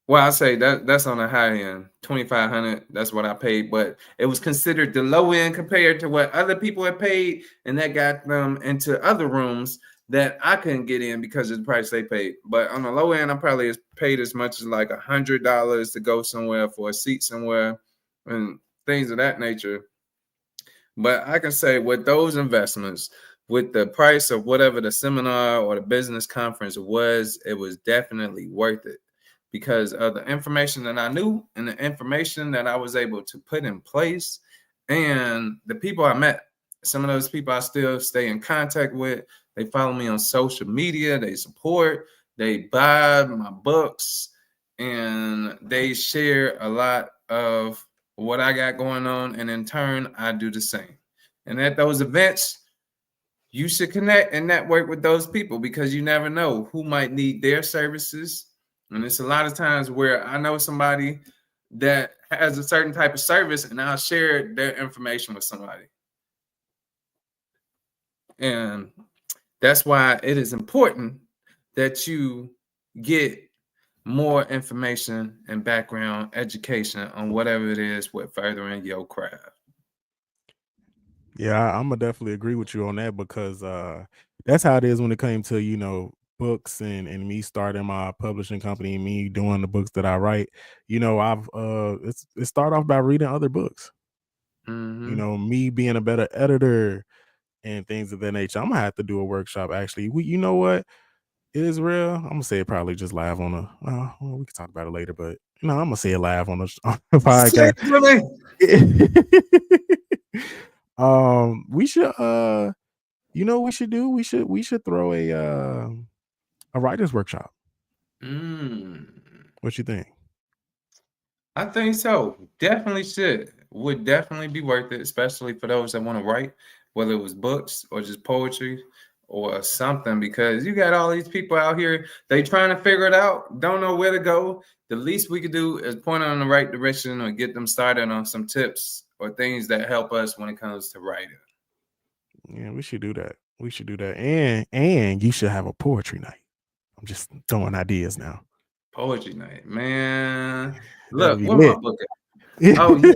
well, I say that's on the high end, 2,500. That's what I paid, but it was considered the low end compared to what other people had paid, and that got them into other rooms that I couldn't get in because of the price they paid. But on the low end, I probably paid as much as like $100 to go somewhere for a seat somewhere and things of that nature. But I can say with those investments, with the price of whatever the seminar or the business conference was, it was definitely worth it because of the information that I knew and the information that I was able to put in place and the people I met. Some of those people I still stay in contact with. They follow me on social media, they support, they buy my books, and they share a lot of what I got going on. And in turn, I do the same. And at those events, you should connect and network with those people because you never know who might need their services. And it's a lot of times where I know somebody that has a certain type of service and I'll share their information with somebody. And that's why it is important that you get more information and background education on whatever it is with furthering your craft. Yeah, I'm gonna definitely agree with you on that because that's how it is when it came to books and me starting my publishing company and me doing the books that I write. I've it started off by reading other books. Me being a better editor and things of that nature. I'm gonna have to do a workshop actually. You know what? It is real. I'm gonna say it probably just live on a. Well, we can talk about it later, but I'm gonna say it live on the podcast. We should. We should do. We should throw a writers workshop. What you think? I think so. Definitely should. Would definitely be worth it, especially for those that want to write, whether it was books or just poetry or something, because you got all these people out here, they trying to figure it out, don't know where to go. The least we could do is point them in the right direction or get them started on some tips or things that help us when it comes to writing. Yeah, we should do that. We should do that. And you should have a poetry night. I'm just throwing ideas now. Poetry night, man. That'll Look, be where my lit. book at? Oh yeah,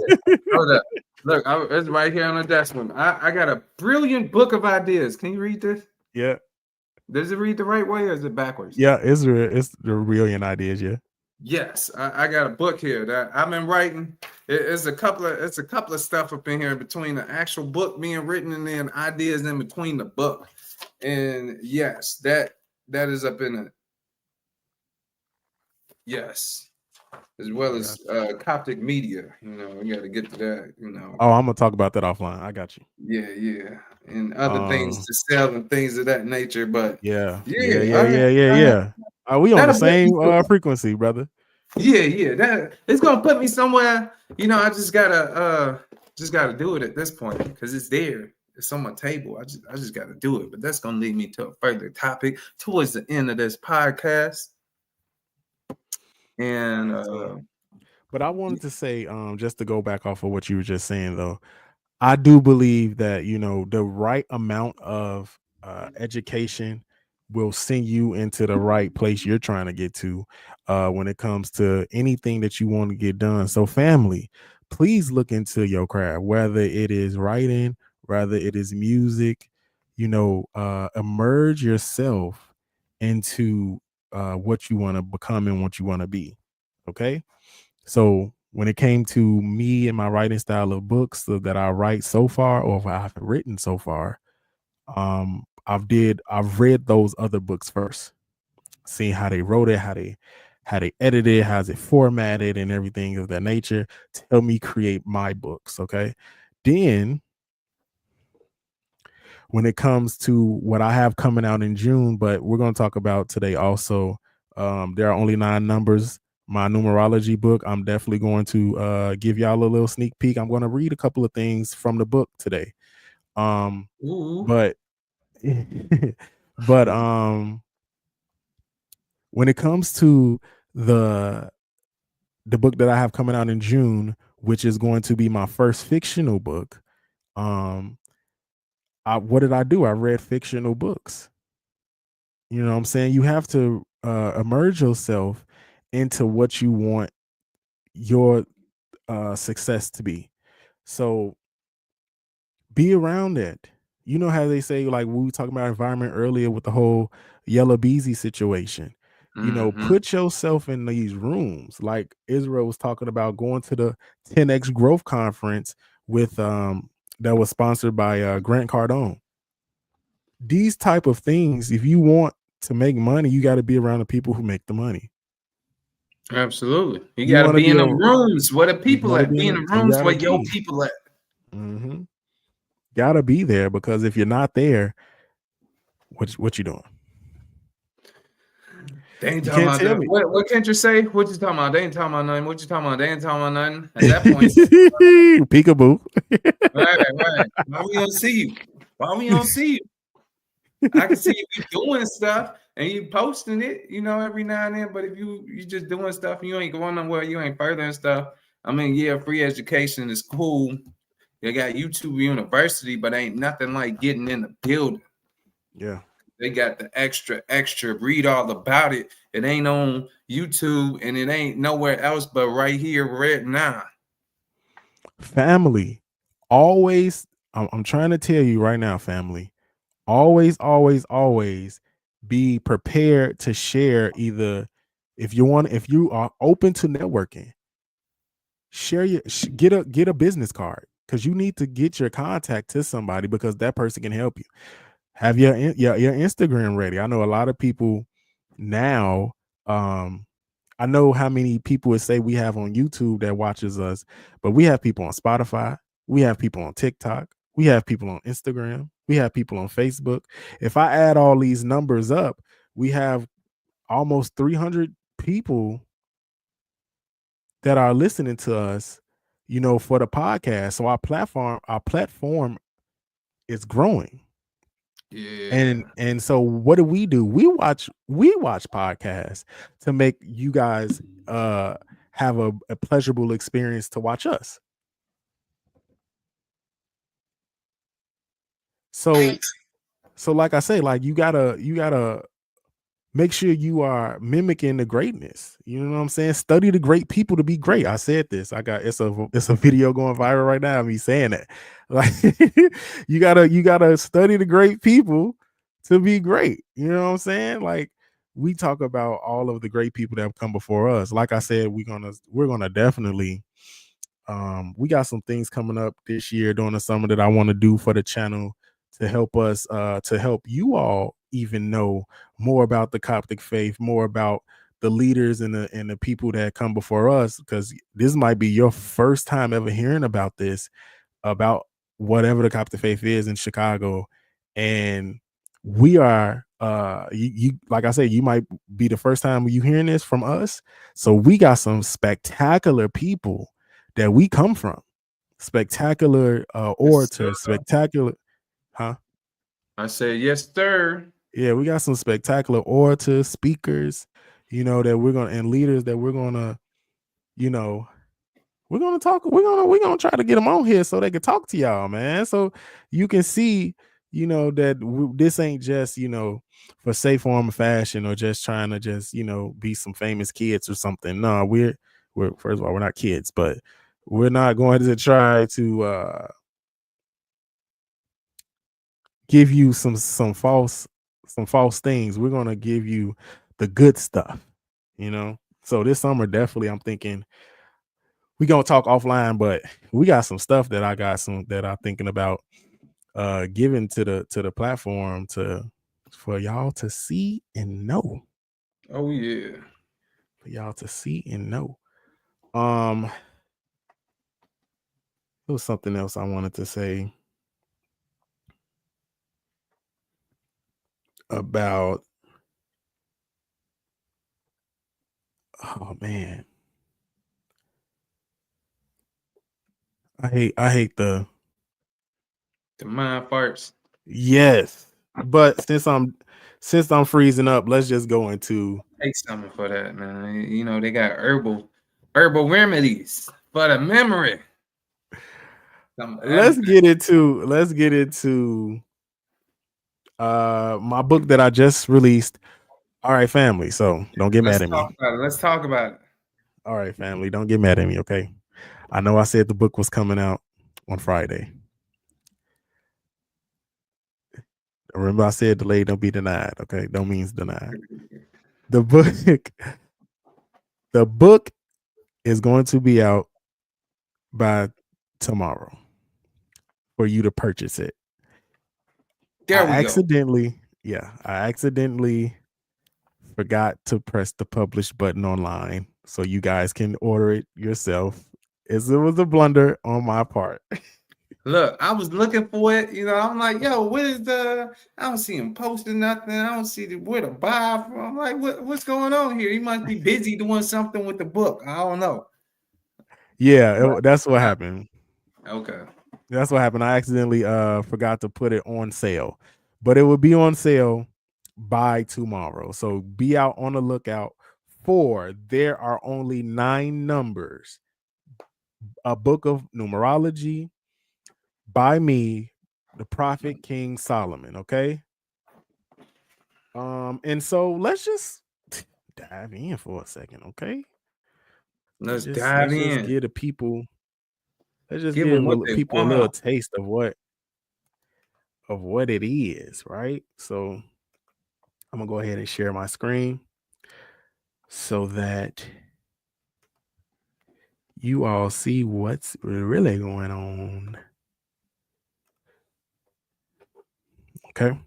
hold up. Look, it's right here on the desk. One. I got a brilliant book of ideas. Can you read this? Yeah. Does it read the right way or is it backwards? Yeah, it's the brilliant ideas, yeah. Yes, I got a book here that I've been writing. It's a couple of stuff up in here between the actual book being written and then ideas in between the book. And yes, that is up in it. Yes, as well as Coptic media. We got to get to that. Oh, I'm gonna talk about that offline. I got you. Yeah, and other things to sell and things of that nature. But yeah. We on the that'll same put me frequency, brother. Yeah, that it's gonna put me somewhere. I just gotta do it at this point because it's there. It's on my table. I just gotta do it. But that's gonna lead me to a further topic towards the end of this podcast. And but I wanted to say, just to go back off of what you were just saying, though, I do believe that the right amount of education will send you into the right place you're trying to get to when it comes to anything that you want to get done. So, family, please look into your craft, whether it is writing, whether it is music. Emerge yourself into what you want to become and what you want to be. Okay. So when it came to me and my writing style of books that I write so far, or if I haven't written so far, I've read those other books first, seeing how they wrote it, how they edited it, how's it formatted, and everything of that nature to help me create my books. Okay. Then when it comes to what I have coming out in June, but we're going to talk about today also, there are only 9 numbers. My numerology book, I'm definitely going to give y'all a little sneak peek. I'm going to read a couple of things from the book today. But when it comes to the book that I have coming out in June, which is going to be my first fictional book, what did I do? I read fictional books. You know what I'm saying? You have to immerse yourself into what you want your success to be. So be around it. You know how they say, like we were talking about environment earlier with the whole Yella Beezy situation. Put yourself in these rooms. Like Israel was talking about going to the 10X Growth Conference with that was sponsored by Grant Cardone. These type of things, if you want to make money, you got to be around the people who make the money. Absolutely. You got to be in the rooms where the people at. Be in the rooms where your people at. Mm-hmm. Got to be there, because if you're not there, what you doing? They ain't talking about that. What can't you say? What you talking about? They ain't talking about nothing. What you talking about? They ain't talking about nothing. At that point, peekaboo. Right. Why we don't see you? I can see you doing stuff and you posting it, every now and then. But if you just doing stuff and you ain't going nowhere, you ain't furthering stuff. I mean, yeah, free education is cool. They got YouTube University, but ain't nothing like getting in the building. Yeah. They got the extra, read all about it. It ain't on YouTube and it ain't nowhere else but right here, right now. Family, always, I'm trying to tell you right now, family, always be prepared to share. Either if you are open to networking, share get a business card, because you need to get your contact to somebody, because that person can help you. Have your Instagram ready. I know a lot of people now. I know how many people would say we have on YouTube that watches us, but we have people on Spotify. We have people on TikTok. We have people on Instagram. We have people on Facebook. If I add all these numbers up, we have almost 300 people that are listening to us, for the podcast. So our platform is growing. Yeah. And so what do? We watch podcasts to make you guys have a pleasurable experience to watch us. So like I say, like you gotta make sure you are mimicking the greatness. You know what I'm saying? Study the great people to be great. I said this. I got it's a video going viral right now. Me saying that. Like you gotta study the great people to be great. You know what I'm saying? Like we talk about all of the great people that have come before us. Like I said, we're gonna definitely we got some things coming up this year during the summer that I want to do for the channel to help us to help you all even know more about the Coptic faith, more about the leaders and the people that come before us, because this might be your first time ever hearing about this, about whatever the Coptic faith is in Chicago. And we are you like I said, you might be the first time you hearing this from us. So we got some spectacular people that we come from, spectacular Yes, sir. orators, spectacular, huh? I said, yes, sir. Yeah, we got some spectacular orators, speakers, that we're gonna, and leaders that we're gonna, you know, we're gonna talk. We're gonna try to get them on here so they can talk to y'all, man. So you can see, that this ain't just, for safe form of fashion or just trying to just, be some famous kids or something. No, we're first of all, we're not kids, but we're not going to try to give you some false things. We're gonna give you the good stuff. So this summer, definitely, I'm thinking we gonna talk offline, but we got some stuff that I'm thinking about giving to the platform for y'all to see and know. Oh, yeah. For y'all to see and know. Um, there was something else I wanted to say about. Oh man, I hate The mind farts. yes, but since I'm freezing up, let's just go into. Take something for that, man. They got herbal remedies for the memory. Some let's everything. get into my book that I just released. All right, family. So don't get Let's mad at talk me. about it. Let's talk about it. All right, family. Don't get mad at me, okay? I know I said the book was coming out on Friday. Remember, I said delayed, don't be denied. Okay, don't means denied. The book, the book is going to be out by tomorrow for you to purchase it. I There we go. accidentally forgot to press the publish button online, so you guys can order it yourself. It was a blunder on my part. Look, I was looking for it. I'm like, yo, what is the? I don't see him posting nothing. I don't see where to buy from. I'm like, what's going on here? He must be busy doing something with the book. I don't know. Yeah, that's what happened. Okay. That's what happened. I accidentally forgot to put it on sale, but it will be on sale by tomorrow. So be out on the lookout for There Are Only 9 Numbers, a book of numerology by me, the prophet King Solomon. Okay. And so let's just dive in for a second, okay? Let's Let's just dive let's just in. give the people let's just Give them give what they people a little want. taste of what it is, right? So I'm gonna go ahead and share my screen so that you all see what's really going on. Okay.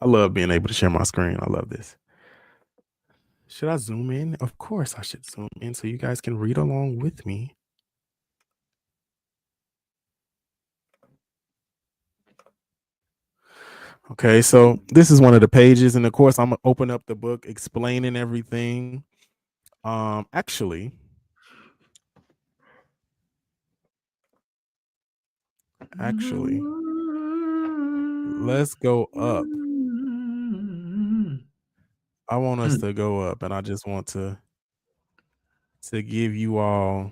I love being able to share my screen. I love this. Should I zoom in? Of course I should zoom in so you guys can read along with me. Okay, so this is one of the pages, and of course I'm gonna open up the book explaining everything. Actually, let's go up. I want us to go up, and I just want to give you all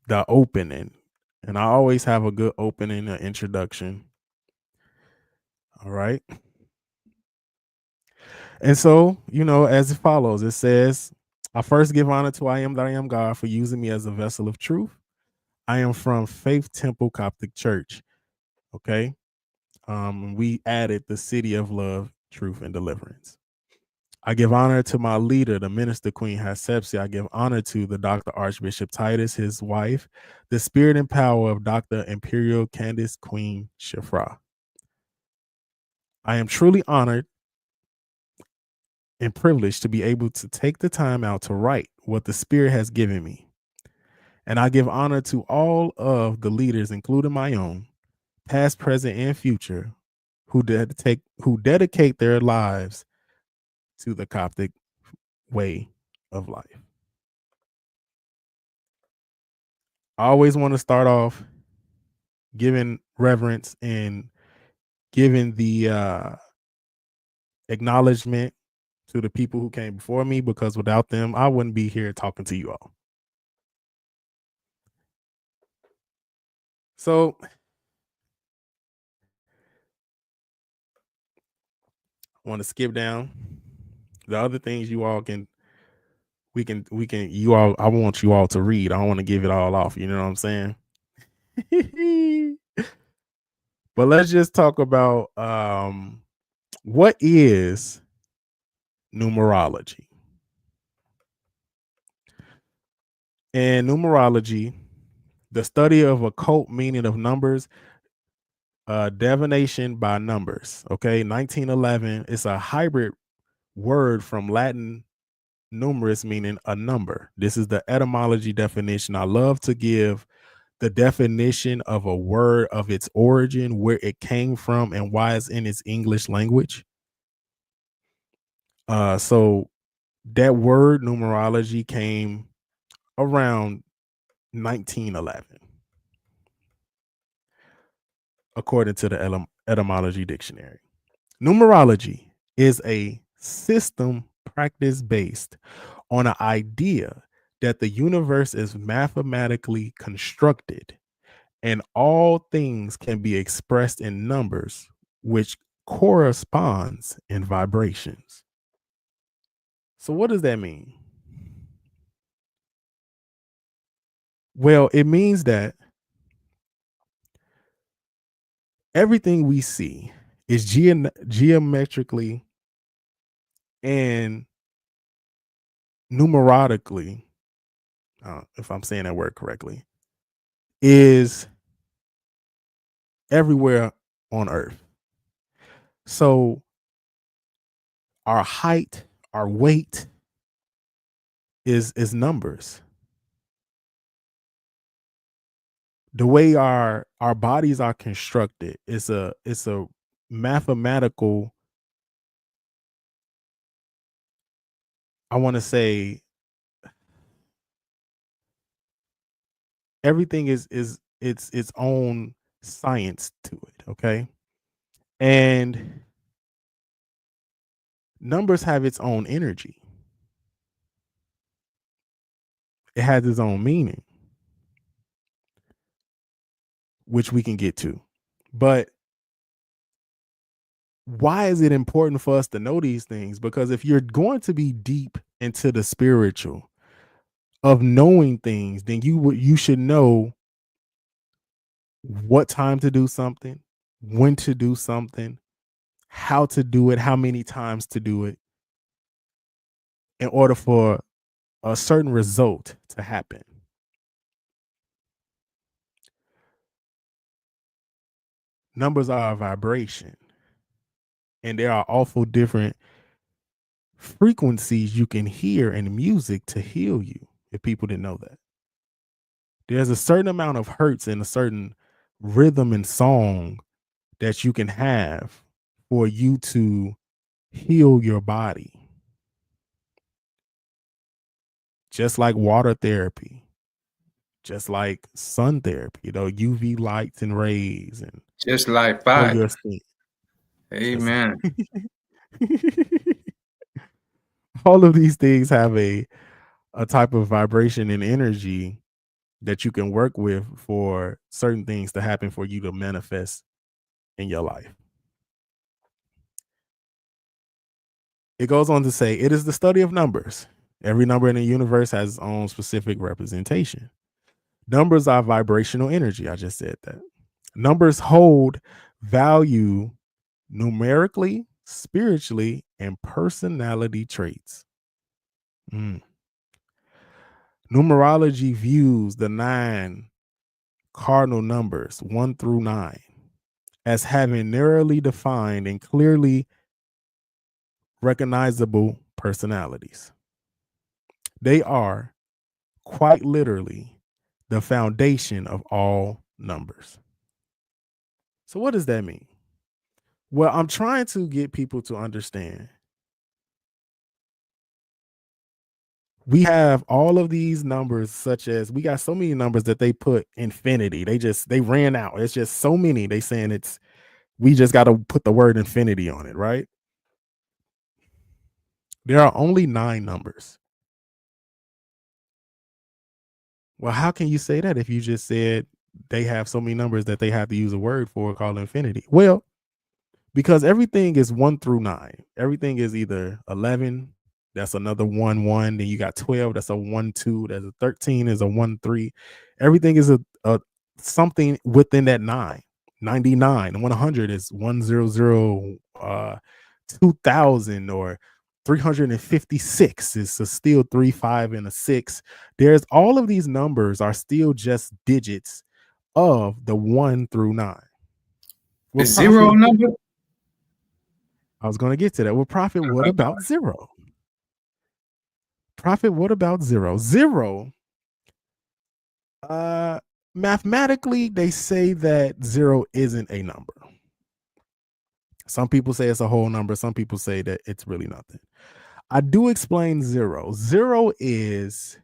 the opening. And I always have a good opening, an introduction. All right. And so, as it follows, it says, I first give honor to I am that I am God for using me as a vessel of truth. I am from Faith Temple Coptic Church. Okay. We added the City of Love, Truth, and Deliverance. I give honor to my leader, the Minister Queen Hatshepsut. I give honor to the Dr. Archbishop Titus, his wife, the spirit and power of Dr. Imperial Candace Queen Shafra. I am truly honored and privileged to be able to take the time out to write what the Spirit has given me. And I give honor to all of the leaders, including my own, past, present, and future, who dedicate their lives to the Coptic way of life. I always want to start off giving reverence and giving the acknowledgement to the people who came before me, because without them, I wouldn't be here talking to you all. So I want to skip down the other things you all can I want you all to read. I don't want to give it all off, you know what I'm saying? But let's just talk about what is numerology. In numerology, the study of occult meaning of numbers, divination by numbers. Okay, 1911. It's a hybrid word from Latin numerous, meaning a number. This is the etymology definition. I love to give the definition of a word, of its origin, where it came from, and why it's in its English language. So that word numerology came around 1911, according to the etymology dictionary. Numerology is a system practice based on an idea that the universe is mathematically constructed and all things can be expressed in numbers, which corresponds in vibrations. So what does that mean? Well, it means that everything we see is geometrically and numerically, if I'm saying that word correctly, is everywhere on Earth. So our height, our weight is numbers. The way our bodies are constructed is a mathematical, I want to say, everything is its own science to it, okay? And numbers have its own energy. It has its own meaning, which we can get to. But why is it important for us to know these things? Because if you're going to be deep into the spiritual of knowing things, then you should know what time to do something, when to do something, how to do it, how many times to do it, in order for a certain result to happen. Numbers are a vibration, and there are awful different frequencies you can hear in music to heal you, if people didn't know that. There's a certain amount of hertz and a certain rhythm and song that you can have for you to heal your body. Just like water therapy, just like sun therapy, UV lights and rays, and Just like for fire. your skin. Amen. All of these things have a type of vibration and energy that you can work with for certain things to happen for you to manifest in your life. It goes on to say, it is the study of numbers. Every number in the universe has its own specific representation. Numbers are vibrational energy. I just said that. Numbers hold value numerically, spiritually, and personality traits. Numerology views the 9 cardinal numbers, 1 through 9, as having narrowly defined and clearly recognizable personalities. They are quite literally the foundation of all numbers. So what does that mean? Well, I'm trying to get people to understand. We have all of these numbers, such as we got so many numbers that they put infinity. They ran out. It's just so many. They saying we just got to put the word infinity on it, right? There are only 9 numbers. Well, how can you say that if you just said they have so many numbers that they have to use a word for called infinity? Well, because everything is 1 through 9. Everything is either 11, that's another 1 1. Then you got 12, that's a 1 2. There's a 13 is a 1 3. Everything is a something within that 9. 99 100 is 100, 2000 or 356 is a still 3 5 and a 6. There's all of these numbers are still just digits of the 1 through 9. Well, is zero a number? I was going to get to that. Well, Prophet, what about 0? Prophet, what about 0? 0, mathematically, they say that 0 isn't a number. Some people say it's a whole number. Some people say that it's really nothing. I do explain 0. 0 is,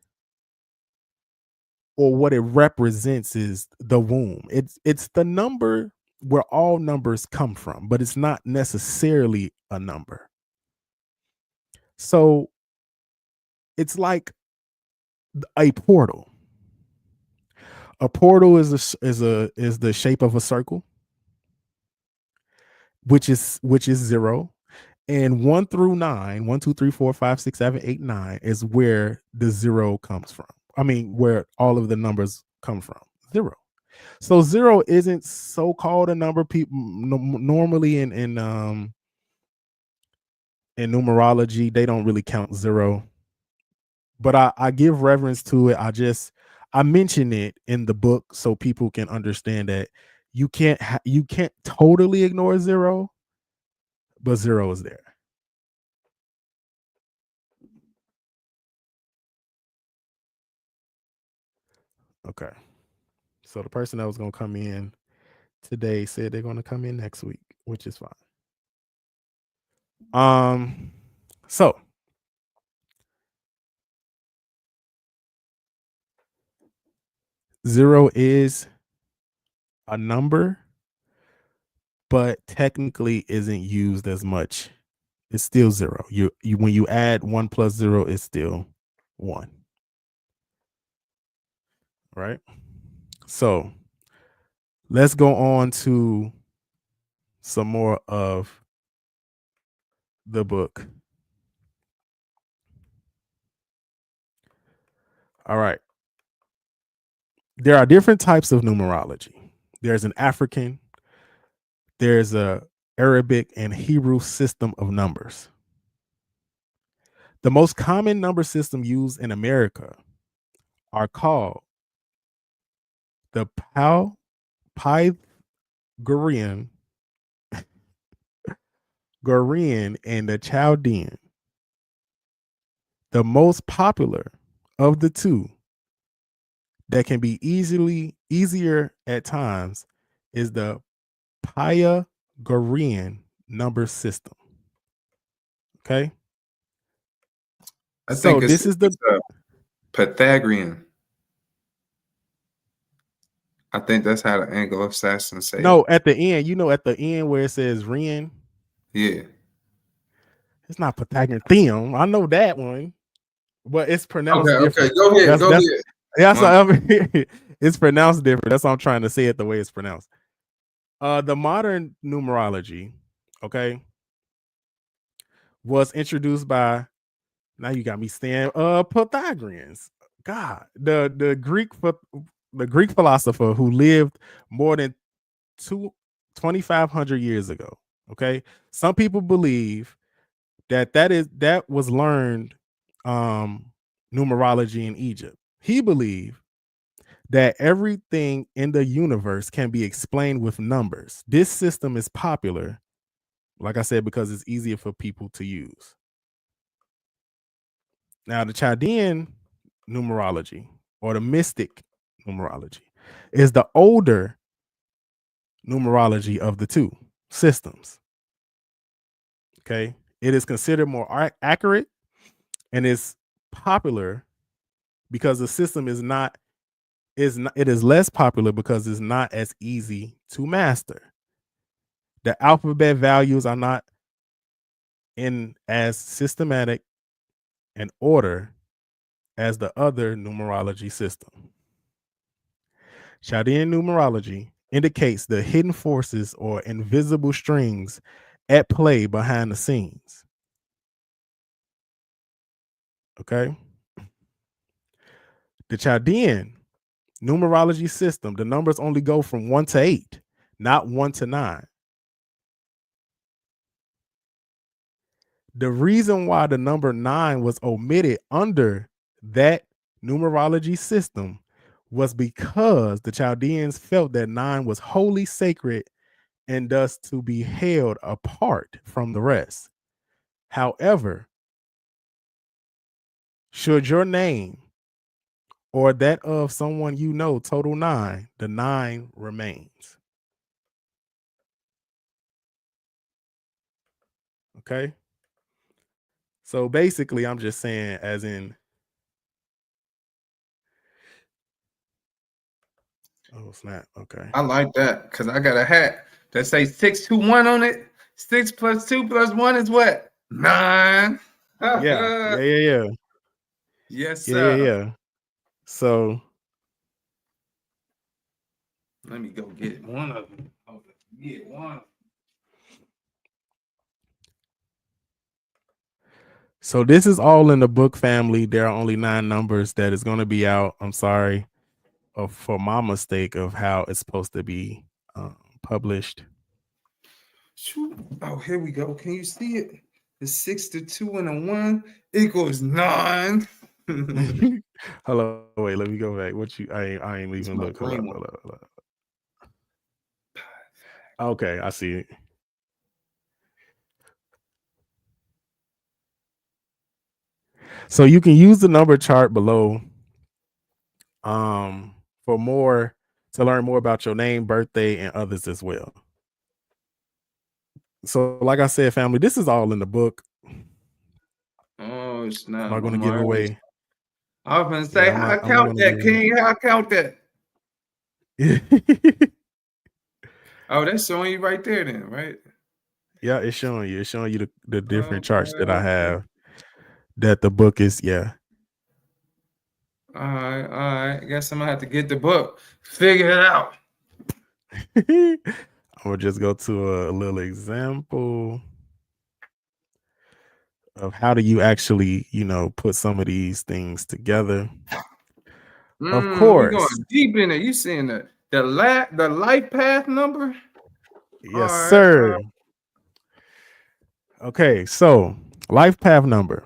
or what it represents is the womb. It's the number where all numbers come from, but it's not necessarily a number. So it's like a portal. A portal is the shape of a circle, which is 0. And 1 through 9, 1, 2, 3, 4, 5, 6, 7, 8, 9 is where the 0 comes from. I mean, where all of the numbers come from. 0. So 0 isn't so called a number. People normally in numerology, they don't really count 0. But I give reverence to it. I mention it in the book so people can understand that you can't totally ignore 0, but 0 is there. Okay. So the person that was going to come in today said they're going to come in next week, which is fine. So 0 is a number, but technically isn't used as much. It's still 0. You when you add 1 plus 0, it's still 1. Right? So let's go on to some more of the book. All right. There are different types of numerology. There's an African, there's a Arabic and Hebrew system of numbers. The most common number system used in America are called the Pythagorean, and the Chaldean. The most popular of the two that can be easier at times is the Pythagorean number system. Okay. I think this is the Pythagorean. I think that's how the Anglo-Saxons say No, it. at the end, at the end where it says Ren. Yeah. It's not Pythagorean. I know that one, but it's pronounced different. Okay. Go ahead. Yeah, so, My, I mean, it's pronounced different. That's why I'm trying to say it the way it's pronounced. The modern numerology, okay, was introduced by, now you got me saying Pythagoreans. God, the Greek philosopher who lived more than 2,500 years ago. Okay, some people believe that was learned numerology in Egypt. He believed that everything in the universe can be explained with numbers. This system is popular, like I said, because it's easier for people to use. Now, the Chaldean numerology or the mystic numerology is the older numerology of the two systems. Okay. It is considered more accurate and is popular because the system it is less popular because it's not as easy to master. The alphabet values are not in as systematic and order as the other numerology system. Chaldean numerology indicates the hidden forces or invisible strings at play behind the scenes. Okay. The Chaldean numerology system, the numbers only go from 1 to 8, not 1 to 9. The reason why the number 9 was omitted under that numerology system was because the Chaldeans felt that 9 was wholly sacred and thus to be held apart from the rest. However, should your name or that of someone you know total 9, the 9 remains. Okay. So basically, I'm just saying, as in, oh snap. Okay. I like that because I got a hat that say 621 on it. 6 plus 2 plus 1 is what? 9. Yeah. Yeah. Yeah. Yeah. Yes, Yeah. Yeah. sir. Yeah. So Let me go get one of them. Get one. So this is all in the book family. There are only 9 numbers that is going to be out. I'm sorry for my mistake of how it's supposed to be published. Oh, here we go. Can you see it? The 6 to 2 and a 1 equals 9. Hello, wait, let me go back. What you I ain't It's even my look. Hold green up, one. hold up, hold up. Okay, I see it. So you can use the number chart below for more to learn more about your name, birthday, and others as well. So, like I said, family, this is all in the book. Oh, it's I'm not. not My going to give Mars. away. I was gonna say, Yeah, how I I'm not count going to that, give King? How I count that? away. Oh, that's showing you right there, then, right? Yeah, it's showing you. It's showing you the different charts Okay, that I okay. have. That the book is, yeah. All right, all right. I guess I'm gonna have to get the book, figure it out. I'm gonna just go to a little example of how do you actually, put some of these things together. Of We going course. deep in it. You seeing the life path number? All Yes, right. sir. Okay, so life path number.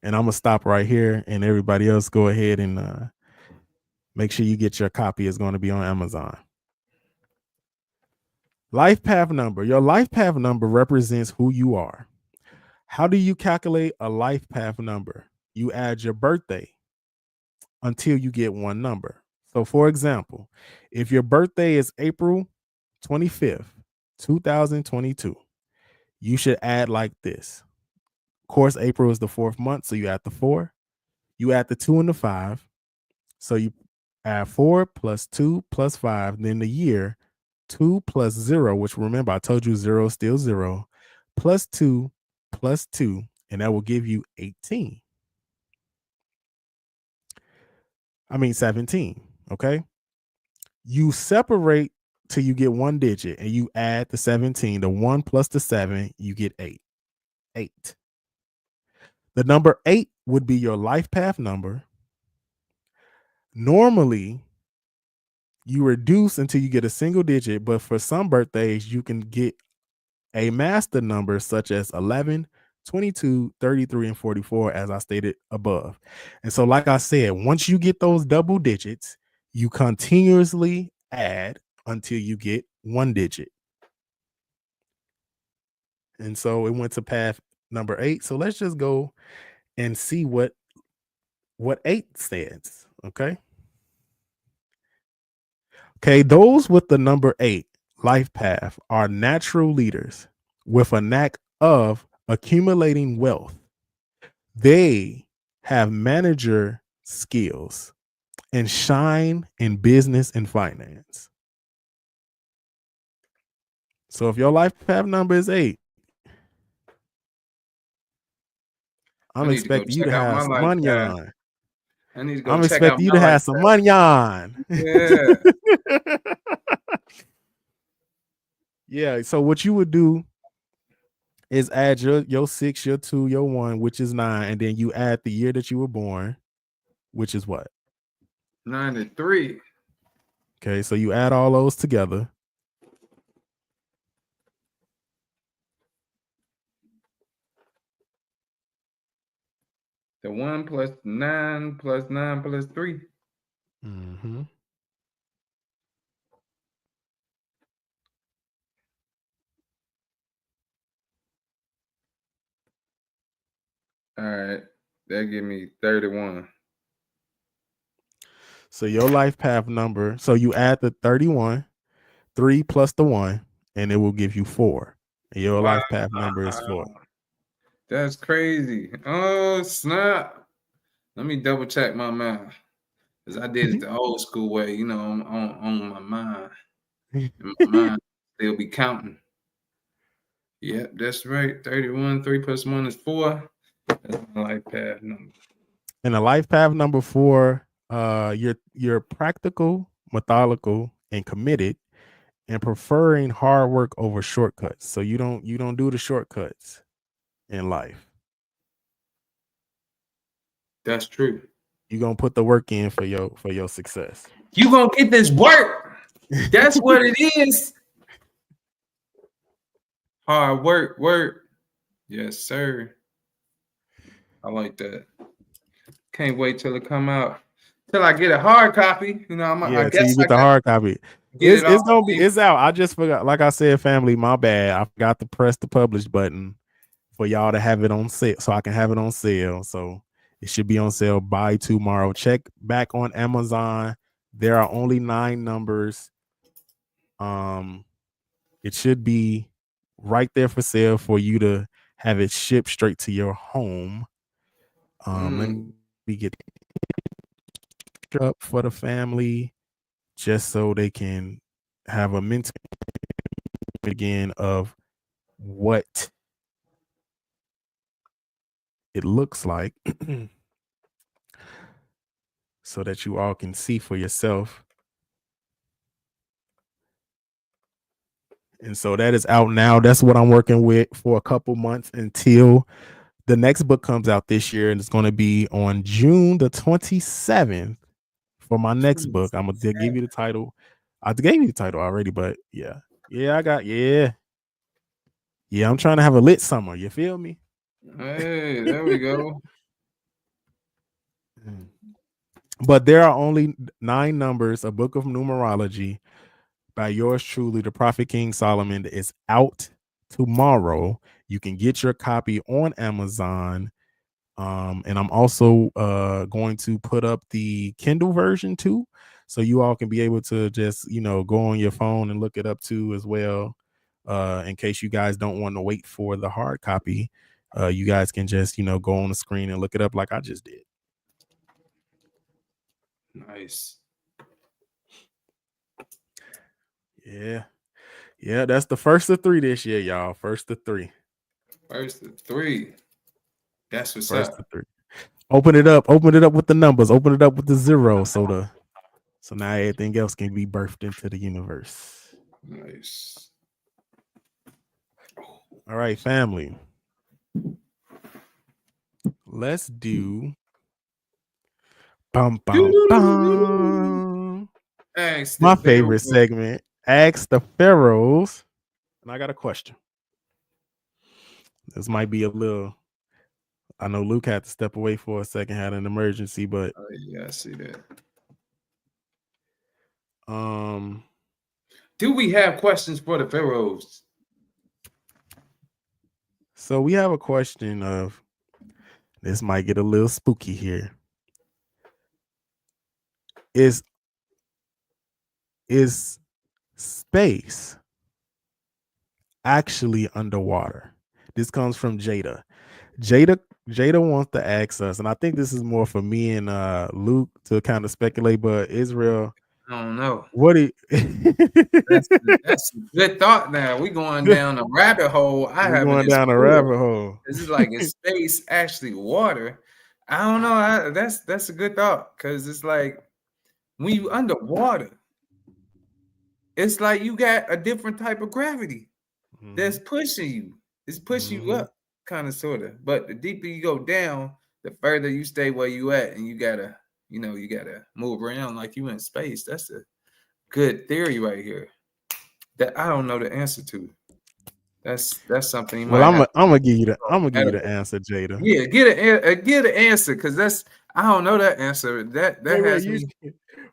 And I'm gonna stop right here and everybody else go ahead and make sure you get your copy. It's going to be on Amazon. Life path number. Your life path number represents who you are. How do you calculate a life path number? You add your birthday until you get one number. So, for example, if your birthday is April 25th, 2022, you should add like this. Of course, April is the 4th month, so you add the 4. You add the 2 and the 5. So you add 4 plus 2 plus 5. Then the year, 2 plus 0, which remember I told you 0 is still 0, plus 2 plus 2, and that will give you 18. 17. Okay. You separate till you get one digit and you add the 17. The 1 plus the 7, you get 8. 8. The number 8 would be your life path number. Normally, you reduce until you get a single digit, but for some birthdays, you can get a master number such as 11, 22, 33, and 44, as I stated above. And so, like I said, once you get those double digits, you continuously add until you get one digit. And so it went to path number 8. So let's just go and see what 8 stands. Okay. Okay, those with the number 8 life path are natural leaders with a knack of accumulating wealth. They have manager skills and shine in business and finance. So if your life path number is 8, I I'm need to go expecting you to check out have my some life money path. on. I need to go I'm check out expecting you my to life have some path. money on. Yeah. Yeah. So what you would do is add your 6, your 2, your 1, which is 9, and then you add the year that you were born, which is what? 93. Okay, so you add all those together. The 1 plus 9 plus 9 plus 3. Mm-hmm. All right. That give me 31. So your life path number, so you add the 31, 3 plus the 1, and it will give you 4. And your Wow. life path number is 4. That's crazy. Oh, snap. Let me double check my math. Because I did it the old school way, on my mind. And my mind still be counting. Yep, that's right. 31, 3 plus 1 is 4. That's my life path number. And the life path number 4, you're practical, methodical, and committed, and preferring hard work over shortcuts. So you don't do the shortcuts in life. That's true. You're gonna put the work in for your success. You gonna get this work. That's what it is. Hard work. Yes, sir. I like that. Can't wait till it come out. Till I get a hard copy. I Till you guess I get the got hard copy. to get it It's off. gonna be it's out. I just forgot. Like I said, family, my bad. I forgot to press the publish button for y'all to have it on sale, so I can have it on sale. So it should be on sale by tomorrow. Check back on Amazon. There are only 9 numbers. It should be right there for sale for you to have it shipped straight to your home. Let me get up for the family just so they can have a mental again of what it looks like so that you all can see for yourself. And so that is out now. That's what I'm working with for a couple months until the next book comes out this year, and it's going to be on June the 27th for my next book. I'm gonna give you the title. I gave you the title already, but yeah. I'm trying to have a lit summer. You feel me? Hey, there we go. But there are only 9 numbers, a book of numerology by yours truly, the Prophet King Solomon, is out tomorrow. You can get your copy on Amazon. And I'm also going to put up the Kindle version too. So you all can be able to just, go on your phone and look it up too as well. In case you guys don't want to wait for the hard copy. You guys can just, go on the screen and look it up like I just did. Nice. Yeah, that's the first of 3 this year, y'all. First of 3. First of 3. That's what's First up. of 3. Open it up with the numbers, open it up with the zero, so now everything else can be birthed into the universe. Nice. All right, family. Let's do bum bum bum. Ask the My favorite Pharaohs. segment. Ask the Pharaohs. And I got a question. This might be a little. I know Luke had to step away for a second, had an emergency, but Oh, yeah, I see that. Do we have questions for the Pharaohs? So we have a question of, this might get a little spooky here. Is space actually underwater? This comes from Jada. Jada wants to ask us, and I think this is more for me and Luke to kind of speculate, but Israel, I don't know. what do That's a good thought. Now we going down a rabbit hole. I we're haven't going down a explored. rabbit hole. This is like, is space actually water? I don't know. That's a good thought, because it's like when you underwater, it's like you got a different type of gravity that's pushing you. It's pushing you up, kind of, sort of. But the deeper you go down, the further you stay where you at, and you gotta move around like you in space. That's a good theory right here that I don't know the answer to. That's something you Well, might have. I'm gonna give you the answer, Jada. Yeah, get an answer, because that's, I don't know that answer. That has me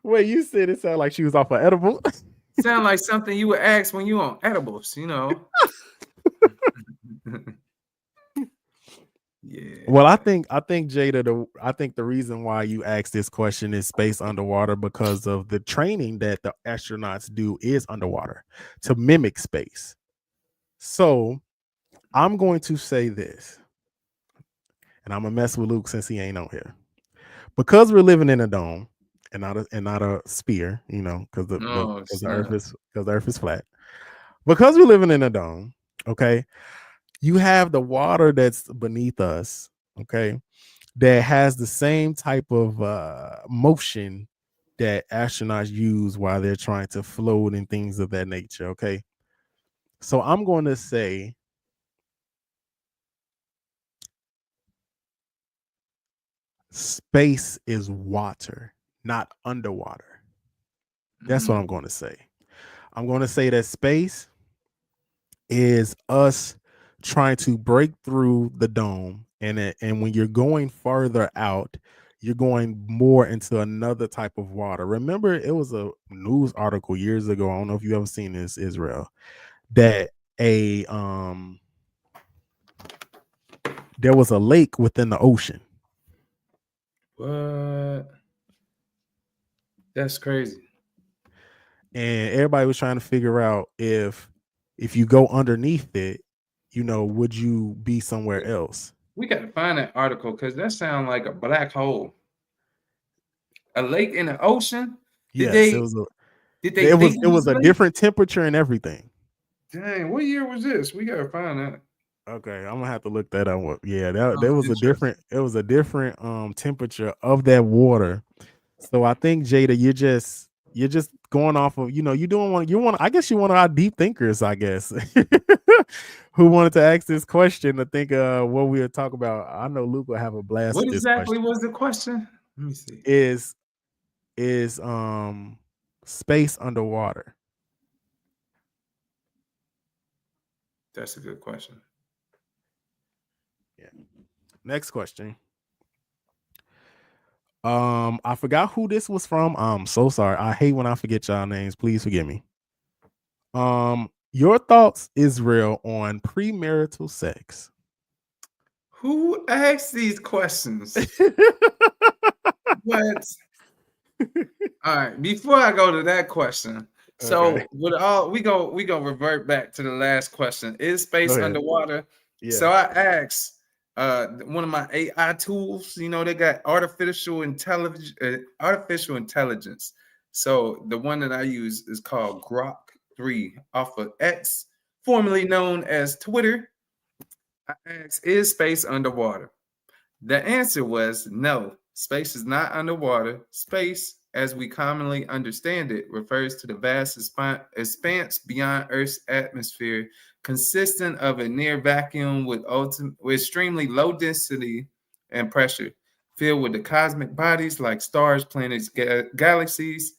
You said it sounded like she was off of edible. sound like something you would ask when you on edibles, Yeah. Well, I think Jada, I think the reason why you asked this question is space underwater, because of the training that the astronauts do is underwater to mimic space. So I'm going to say this, and I'm gonna mess with Luke since he ain't on here, because we're living in a dome and not a sphere, because the Earth is flat. Because we're living in a dome, okay, you have the water that's beneath us, okay, that has the same type of motion that astronauts use while they're trying to float and things of that nature, okay? So I'm going to say space is water, not underwater. That's what I'm going to say. I'm going to say that space is us trying to break through the dome, and when you're going farther out, you're going more into another type of water. Remember, it was a news article years ago, I don't know if you ever seen this, Israel, that there was a lake within the ocean. What? That's crazy. And everybody was trying to figure out if you go underneath it, would you be somewhere else? We got to find that article, because that sounds like a black hole. A lake in the ocean? Yes, it was a different temperature and everything. Dang, what year was this? We got to find that. Okay, I'm gonna have to look that up. Yeah, there was a different temperature of that water. So I think, Jada, you're just going off of, I guess you're one of our deep thinkers, I guess, who wanted to ask this question to think what we would talk about. I know Luke will have a blast. What with this exactly question. was the question? Let me see. Is space underwater? That's a good question. Yeah. Next question. I forgot who this was from. I'm so sorry. I hate when I forget y'all names. Please forgive me. Your thoughts, Israel, on premarital sex? Who asked these questions? What? All right. Before I go to that question, so Okay. with all we go revert back to the last question. Is space underwater? Yeah. So I asked one of my AI tools. They got artificial intelligence. So the one that I use is called Grok 3 off of X, formerly known as Twitter. I asked, is space underwater? The answer was no. Space is not underwater. Space, as we commonly understand it, refers to the vast expanse beyond Earth's atmosphere, consistent of a near vacuum with extremely low density and pressure, filled with the cosmic bodies like stars, planets, galaxies,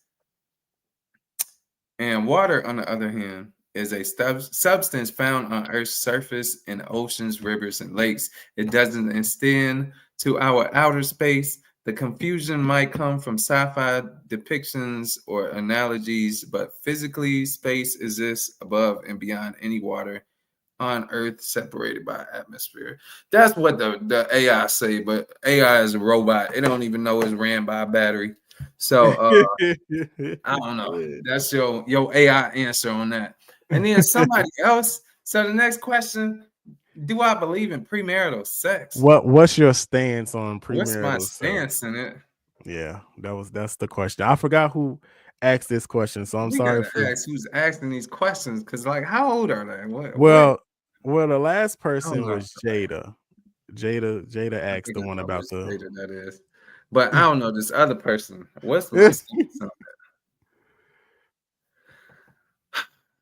and water, on the other hand, is a substance found on Earth's surface in oceans, rivers, and lakes. It doesn't extend to our outer space. The confusion might come from sci-fi depictions or analogies, but physically, space exists above and beyond any water on Earth separated by atmosphere. That's what the AI say, but AI is a robot. It don't even know it's ran by a battery. So I don't know. That's your AI answer on that. And then somebody else. So the next question: do I believe in premarital sex? What's your stance on premarital What's my sex? stance in it? Yeah, that's the question. I forgot who asked this question, so I'm sorry for ask who's asking these questions, because like, how old are they? Well, the last person was Jada. Jada asked the one about the Jada that is, but I don't know this other person. What's my stance on that?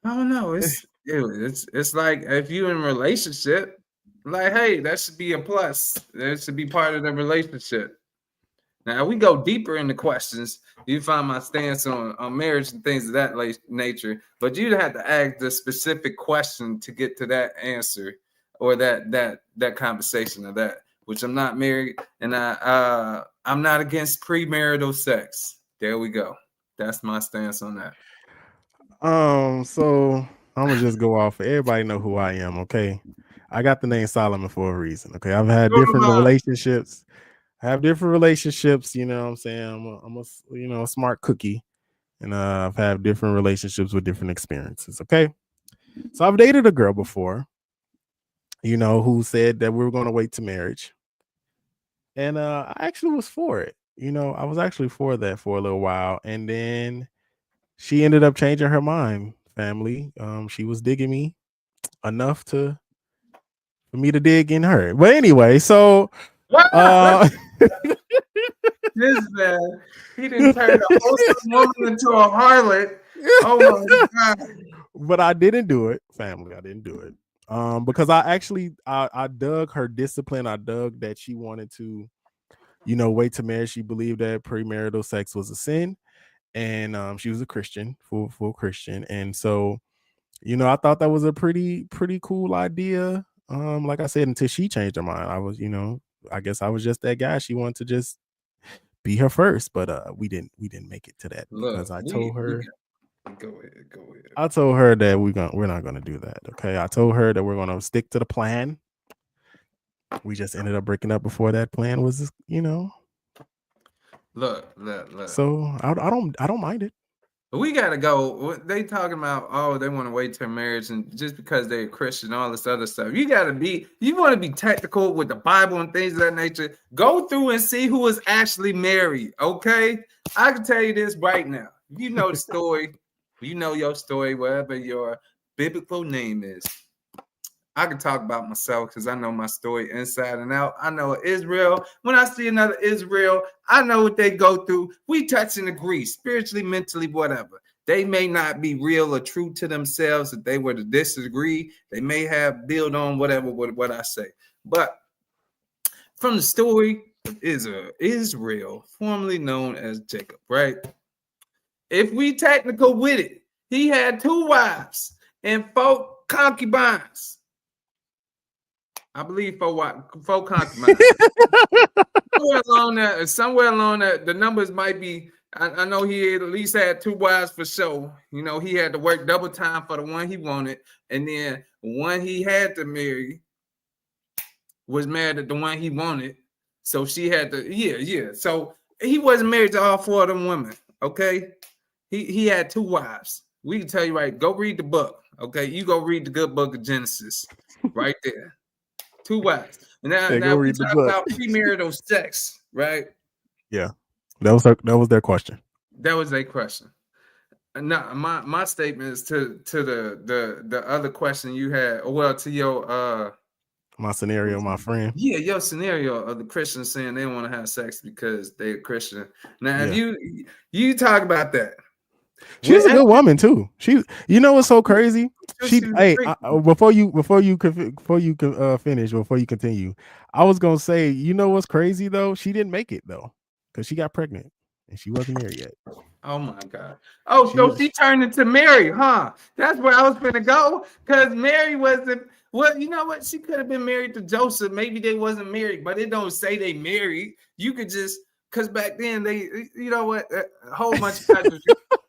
I don't know. It's like if you're in a relationship, like, hey, that should be a plus. That should be part of the relationship. Now we go deeper into questions. You find my stance on marriage and things of that nature, but you'd have to ask the specific question to get to that answer or that conversation of that. Which I'm not married, and I'm not against premarital sex. There we go. That's my stance on that. So I'm gonna just go off. Everybody know who I am, okay? I got the name Solomon for a reason. Okay, I've had different relationships. I have different relationships. You know what I'm saying? I'm a smart cookie, and I've had different relationships with different experiences. Okay, so I've dated a girl before, who said that we were going to wait to marriage, and I actually was for it. I was actually for that for a little while, and then she ended up changing her mind. Family, she was digging me enough for me to dig in her. But anyway, so this man, he didn't turn a wholesome woman into a harlot. Oh my God. But I didn't do it, family. I didn't do it. Because I dug her discipline. I dug that she wanted to, wait to marry. She believed that premarital sex was a sin. And she was a Christian, full Christian. And so, I thought that was a pretty cool idea. Like I said, until she changed her mind. I was, I guess I was just that guy. She wanted to just be her first, but we didn't make it to that. Because I told her go ahead. I told her that we're not gonna do that. Okay. I told her that we're gonna stick to the plan. We just ended up breaking up before that plan was, Look. So I don't mind it. We gotta go. They talking about, they want to wait till marriage, and just because they're Christian, all this other stuff. You want to be technical with the Bible and things of that nature. Go through and see who is actually married. Okay, I can tell you this right now. You know the story. You know your story, whatever your biblical name is. I can talk about myself because I know my story inside and out. I know Israel. When I see another Israel, I know what they go through. We touch and agree, spiritually, mentally, whatever. They may not be real or true to themselves. If they were to disagree, they may have build on whatever what I say. But from the story of Israel, formerly known as Jacob, right? If we technical with it, he had 2 wives and 4 concubines. I believe 4 concubines. somewhere along that, the numbers might be. I know he at least had 2 wives for sure. He had to work double time for the one he wanted, and then one he had to marry was married to the one he wanted. So she had to, yeah. So he wasn't married to all 4 of them women. Okay, he had 2 wives. We can tell you right. Go read the book. Okay, you go read the good book of Genesis, right there. 2 wives. And now we talk about premarital sex, right? Yeah, that was their question. That was their question. Now my statement is to the other question you had. Well, to your My scenario, my friend. Yeah, your scenario of the Christians saying they want to have sex because they're Christian. Now, if you talk about that, She's a good woman too. You know what's so crazy? Before you continue, I was gonna say, you know what's crazy though? She didn't make it though, because she got pregnant and she wasn't there yet. Oh my God! Oh, so she turned into Mary, huh? That's where I was gonna go, because Mary wasn't. Well, you know what? She could have been married to Joseph. Maybe they wasn't married, but it don't say they married. You could just, because back then they, you know what? A whole bunch of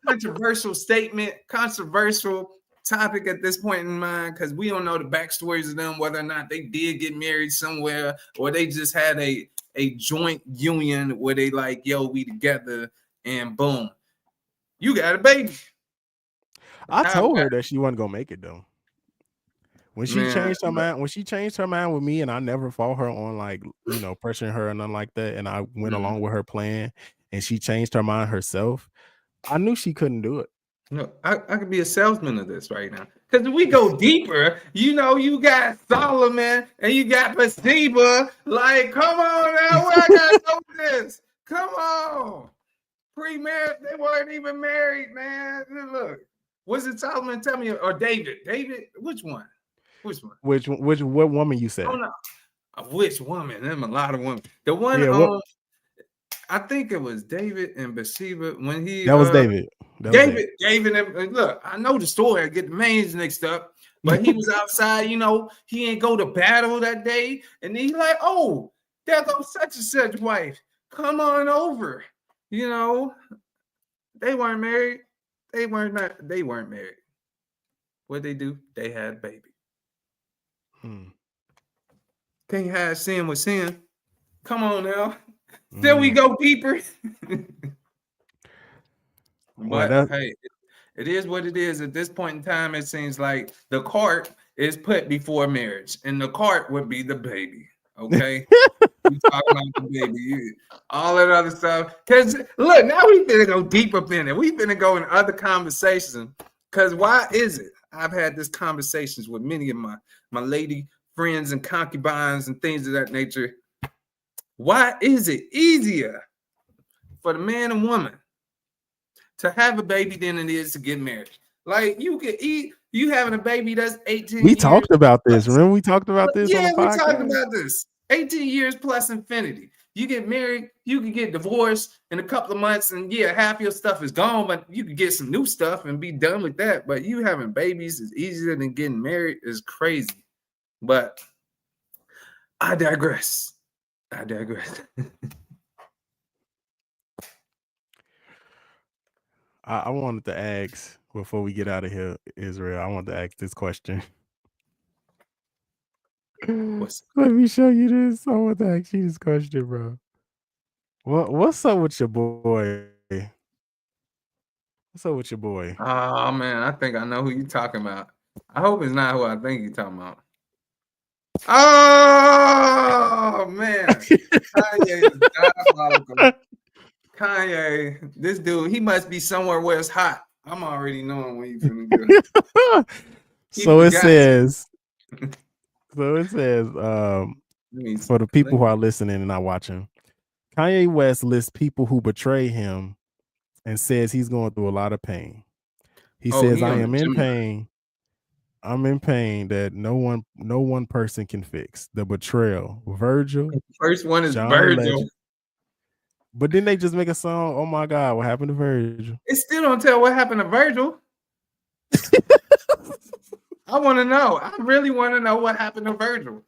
controversial statement, controversial topic at this point in mind, because we don't know the backstories of them, whether or not they did get married somewhere or they just had a joint union where they like, yo, we together, and boom, you got a baby. I told her that she wasn't gonna make it though. When she changed her mind with me, and I never fought her on like, you know, pressuring her or nothing like that, and I went along with her plan, and she changed her mind herself, I knew she couldn't do it. No, I could be a salesman of this right now. Because if we go deeper, you know, you got Solomon and you got Bathsheba. Like, come on now, where I gotta know this? Come on. Pre-marriage, they weren't even married, man. Look, was it Solomon? Tell me, or David? David, which one? Which one? What woman you said? Oh no, which woman? There's a lot of women. The one, I think it was David and Bathsheba when he. That was David. David. Look, I know the story. I get the names mixed up, but he was outside. You know, he ain't go to battle that day, and he's like, "Oh, there goes such and such wife. Come on over." You know, they weren't married. They weren't married. What they do? They had a baby. Can't have sin with sin. Come on now. Then we go deeper. But hey, it is what it is. At this point in time, it seems like the cart is put before marriage, and the cart would be the baby. Okay, we talk about the baby, all that other stuff. Because look, now we've been to go deep up in it. We've been to go in other conversations. Because why is it? I've had these conversations with many of my lady friends and concubines and things of that nature. Why is it easier for the man and woman to have a baby than it is to get married? Like, you could eat, you having a baby that's 18 We talked about this. Remember we talked about this on the podcast? Yeah, we talked about this. 18 years plus infinity. You get married, you can get divorced in a couple of months, and yeah, half your stuff is gone, but you can get some new stuff and be done with that. But you having babies is easier than getting married is crazy. But I digress. I wanted to ask before we get out of here, Israel. I want to ask this question. Let me show you this. I want to ask you this question, bro. What's up with your boy? What's up with your boy? Oh man, I think I know who you're talking about. I hope it's not who I think you're talking about. Oh man, Kanye is diabolical. Kanye, this dude, he must be somewhere where it's hot. I'm already knowing what he's gonna do. So it says, for the people who are listening and not watching, Kanye West lists people who betray him and says he's going through a lot of pain. He says, I am in pain. I'm in pain that no one person can fix. The betrayal. Virgil. The first one is John Virgil. Legend. But then they just make a song. Oh my God, what happened to Virgil? It still don't tell what happened to Virgil. I want to know. I really want to know what happened to Virgil.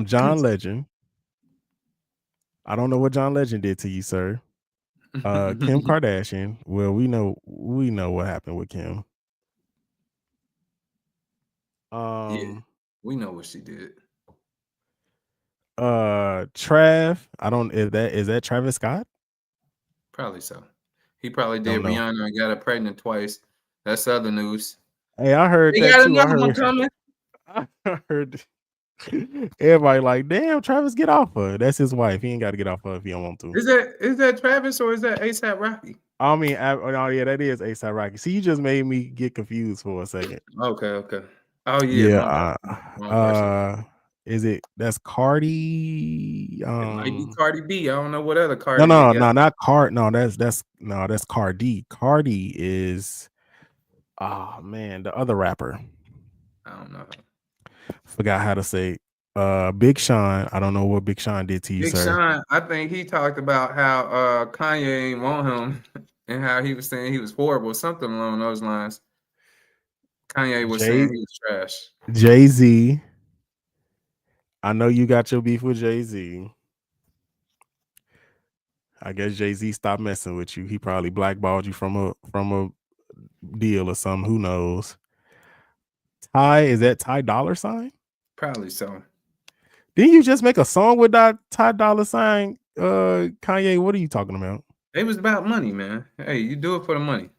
John Legend. I don't know what John Legend did to you, sir. Kim Kardashian. Well, we know what happened with Kim. Yeah, we know what she did. Trav. Is that Travis Scott? Probably so. He probably did Rihanna and got her pregnant twice. That's other news. Hey, I heard they got another one coming. I heard everybody like, damn, Travis, get off her. That's his wife. He ain't got to get off her if he don't want to. Is that Travis or is that ASAP Rocky? I mean, oh yeah, that is ASAP Rocky. See, you just made me get confused for a second. Okay. Oh yeah, Yeah. wrong person. Is it that's Cardi? It might be Cardi B. I don't know what other No, Cardi they no, got. no, not Card. No, that's Cardi. Cardi is man, the other rapper. I don't know. Forgot how to say. Big Sean. I don't know what Big Sean did to you, Big sir. Sean, I think he talked about how Kanye ain't want him and how he was saying he was horrible, something along those lines. Kanye was saying he was trash. Jay-Z. I know you got your beef with Jay-Z. I guess Jay-Z stopped messing with you. He probably blackballed you from a deal or something. Who knows? Is that Ty Dollar Sign? Probably so. Didn't you just make a song with that Ty Dollar Sign? Kanye, what are you talking about? It was about money, man. Hey, you do it for the money.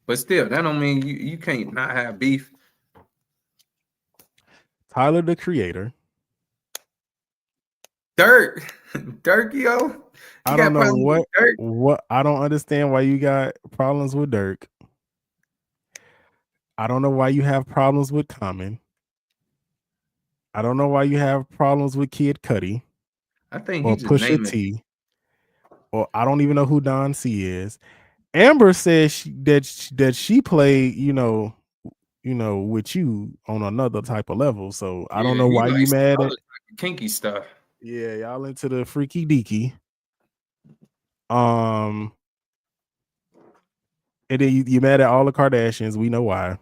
But still, that don't mean you can't not have beef. Tyler, the Creator. Dirk. Dirk, yo. I don't know what I don't understand why you got problems with Dirk. I don't know why you have problems with Common. I don't know why you have problems with Kid Cudi. I think or he just Pusha named it. T. Or I don't even know who Don C is. Amber says that she played, with you on another type of level. So I don't know why you mad at kinky stuff. Yeah, y'all into the freaky deaky. And then you mad at all the Kardashians. We know why.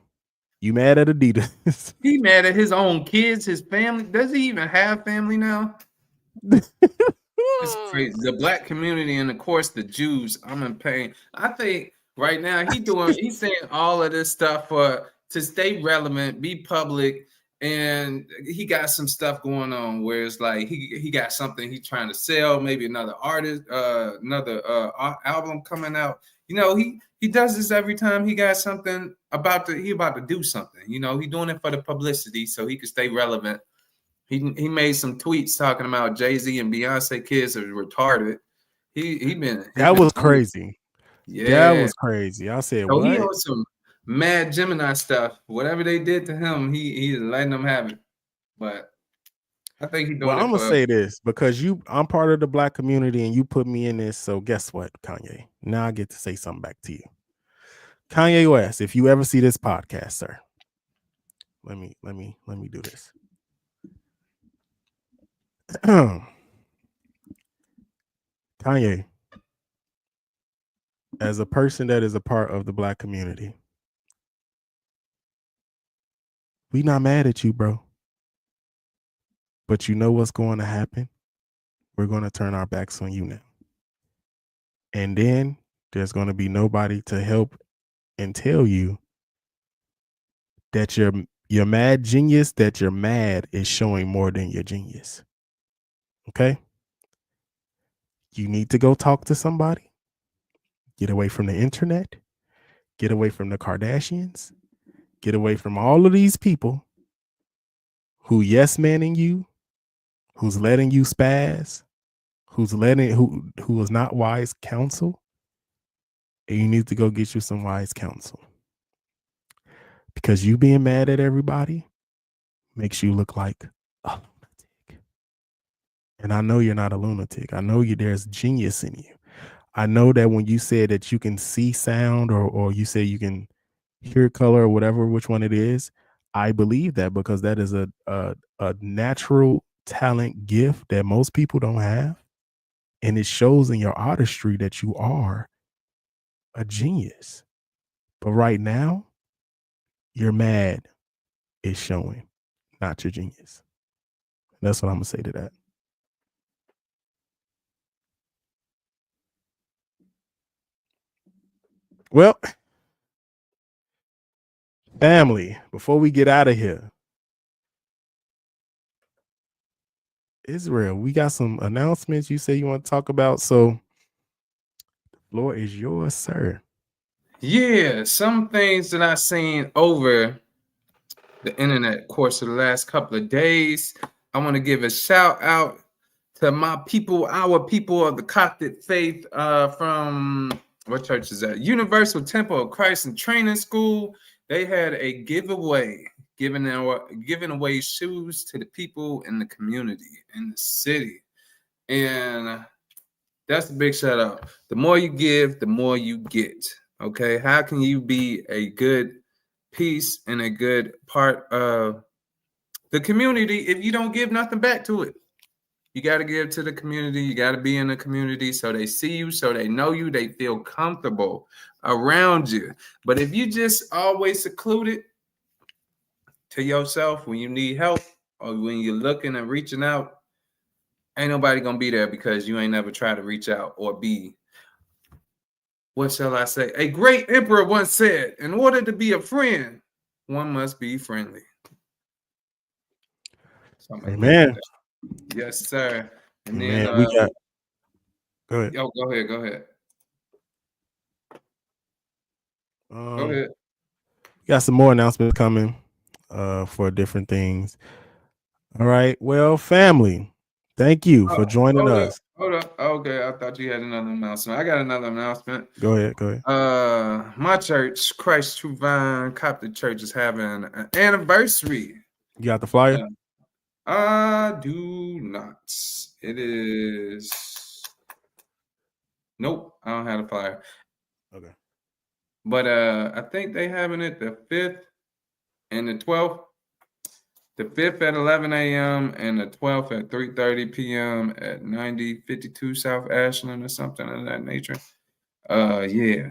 You mad at Adidas. He mad at his own kids, his family. Does he even have family now? It's crazy. The black community and of course the Jews. I'm in pain. I think right now he's saying all of this stuff to stay relevant, be public, and he got some stuff going on where it's like he got something he's trying to sell, maybe another artist, another album coming out. He does this every time he got something about to do something. He doing it for the publicity so he can stay relevant. He made some tweets talking about Jay-Z and Beyonce kids are retarded. That was crazy. Yeah, that was crazy. I said, so what? he on some mad Gemini stuff. Whatever they did to him, he's letting them have it. But I think he's doing I'm gonna say this because I'm part of the black community and you put me in this. So guess what, Kanye? Now I get to say something back to you. Kanye West, if you ever see this podcast, sir, let me do this. Kanye, as a person that is a part of the black community, we not mad at you, bro. But you know what's going to happen? We're going to turn our backs on you now. And then there's going to be nobody to help and tell you that your mad genius, that your mad is showing more than your genius. Okay? You need to go talk to somebody. Get away from the internet. Get away from the Kardashians. Get away from all of these people who yes manning you, who's letting you spaz, who is not wise counsel. And you need to go get you some wise counsel. Because you being mad at everybody makes you look like a lunatic. And I know you're not a lunatic. I know there's genius in you. I know that when you said that you can see sound or you say you can hear color or whatever, which one it is, I believe that because that is a natural talent gift that most people don't have. And it shows in your artistry that you are a genius. But right now, you're mad is showing, not your genius. That's what I'm going to say to that. Well, family, before we get out of here, Israel, we got some announcements you say you want to talk about. So the floor is yours, sir. Yeah, some things that I've seen over the internet course of the last couple of days. I want to give a shout out to my people, our people of the Coptic faith from what church is that? Universal Temple of Christ and Training School. They had a giveaway giving away shoes to the people in the community, in the city. And that's a big shout out. The more you give, the more you get. Okay. How can you be a good piece and a good part of the community if you don't give nothing back to it? You got to give to the community. You got to be in the community so they see you, so they know you, they feel comfortable around you. But if you just always secluded to yourself when you need help or when you're looking and reaching out, ain't nobody going to be there because you ain't never tried to reach out or be, what shall I say? A great emperor once said, in order to be a friend, one must be friendly. Amen. Yes, sir. And Amen. then We got. Go ahead. Yo, go ahead. Go ahead. We got some more announcements coming for different things. All right. Well, family, thank you for joining us. Hold up. Okay, I thought you had another announcement. I got another announcement. Go ahead. My church, Christ True Vine Coptic Church, is having an anniversary. You got the flyer? I do not. It is. Nope, I don't have the flyer. Okay. But I think they having it the 5th and the 12th. The 5th at 11 a.m. and the 12th at 3:30 p.m. at 9052 South Ashland or something of that nature. Yeah.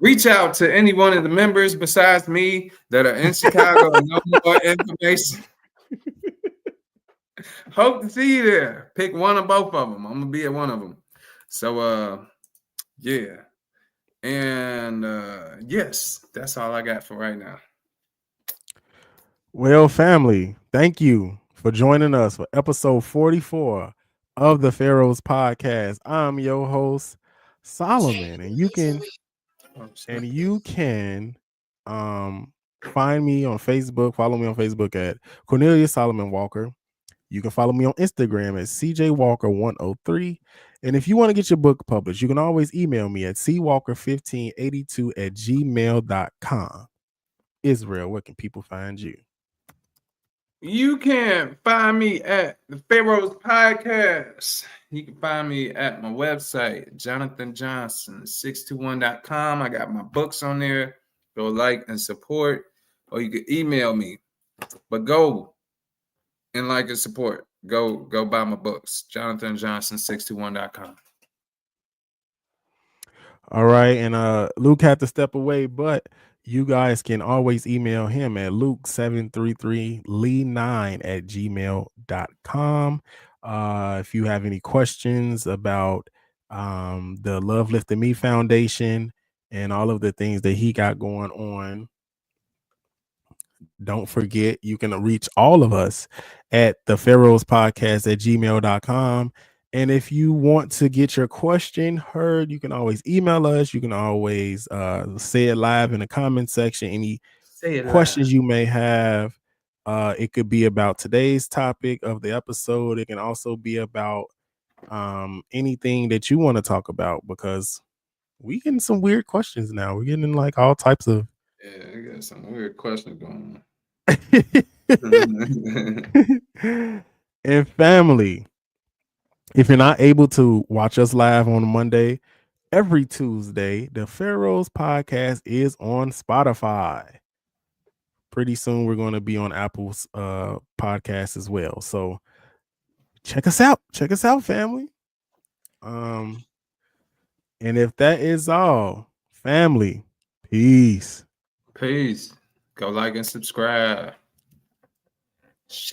Reach out to any one of the members besides me that are in Chicago and know more information. Hope to see you there. Pick one or both of them. I'm gonna be at one of them. So yeah. And yes, that's all I got for right now. Well, family, thank you for joining us for episode 44 of the Pharaohs Podcast. I'm your host, Solomon, and you can find me on Facebook. Follow me on Facebook at Cornelius Solomon Walker. You can follow me on Instagram at CJWalker103. And if you want to get your book published, you can always email me at cwalker1582@gmail.com. Israel, where can people find you? You can find me at the Pharaohs Podcast. You can find me at my website, JonathanJohnson621.com. I got my books on there. Go like and support, or you can email me. But go and like and support. Go buy my books, JonathanJohnson621.com. All right, and Luke had to step away, but you guys can always email him at luke733lee9@gmail.com. If you have any questions about the Love Lifted Me Foundation and all of the things that he got going on, don't forget you can reach all of us at the Pharaohs Podcast @gmail.com. And if you want to get your question heard, you can always email us. You can always say it live in the comment section. Any questions you may have, it could be about today's topic of the episode. It can also be about anything that you want to talk about, because we getting some weird questions now. We're getting like all types of. Yeah, I got some weird questions going on. And family, if you're not able to watch us live on a Monday, every Tuesday, the Pharaohs Podcast is on Spotify. Pretty soon, we're going to be on Apple's podcast as well. So check us out. Check us out, family. And if that is all, family, peace. Peace. Go like and subscribe. Shit.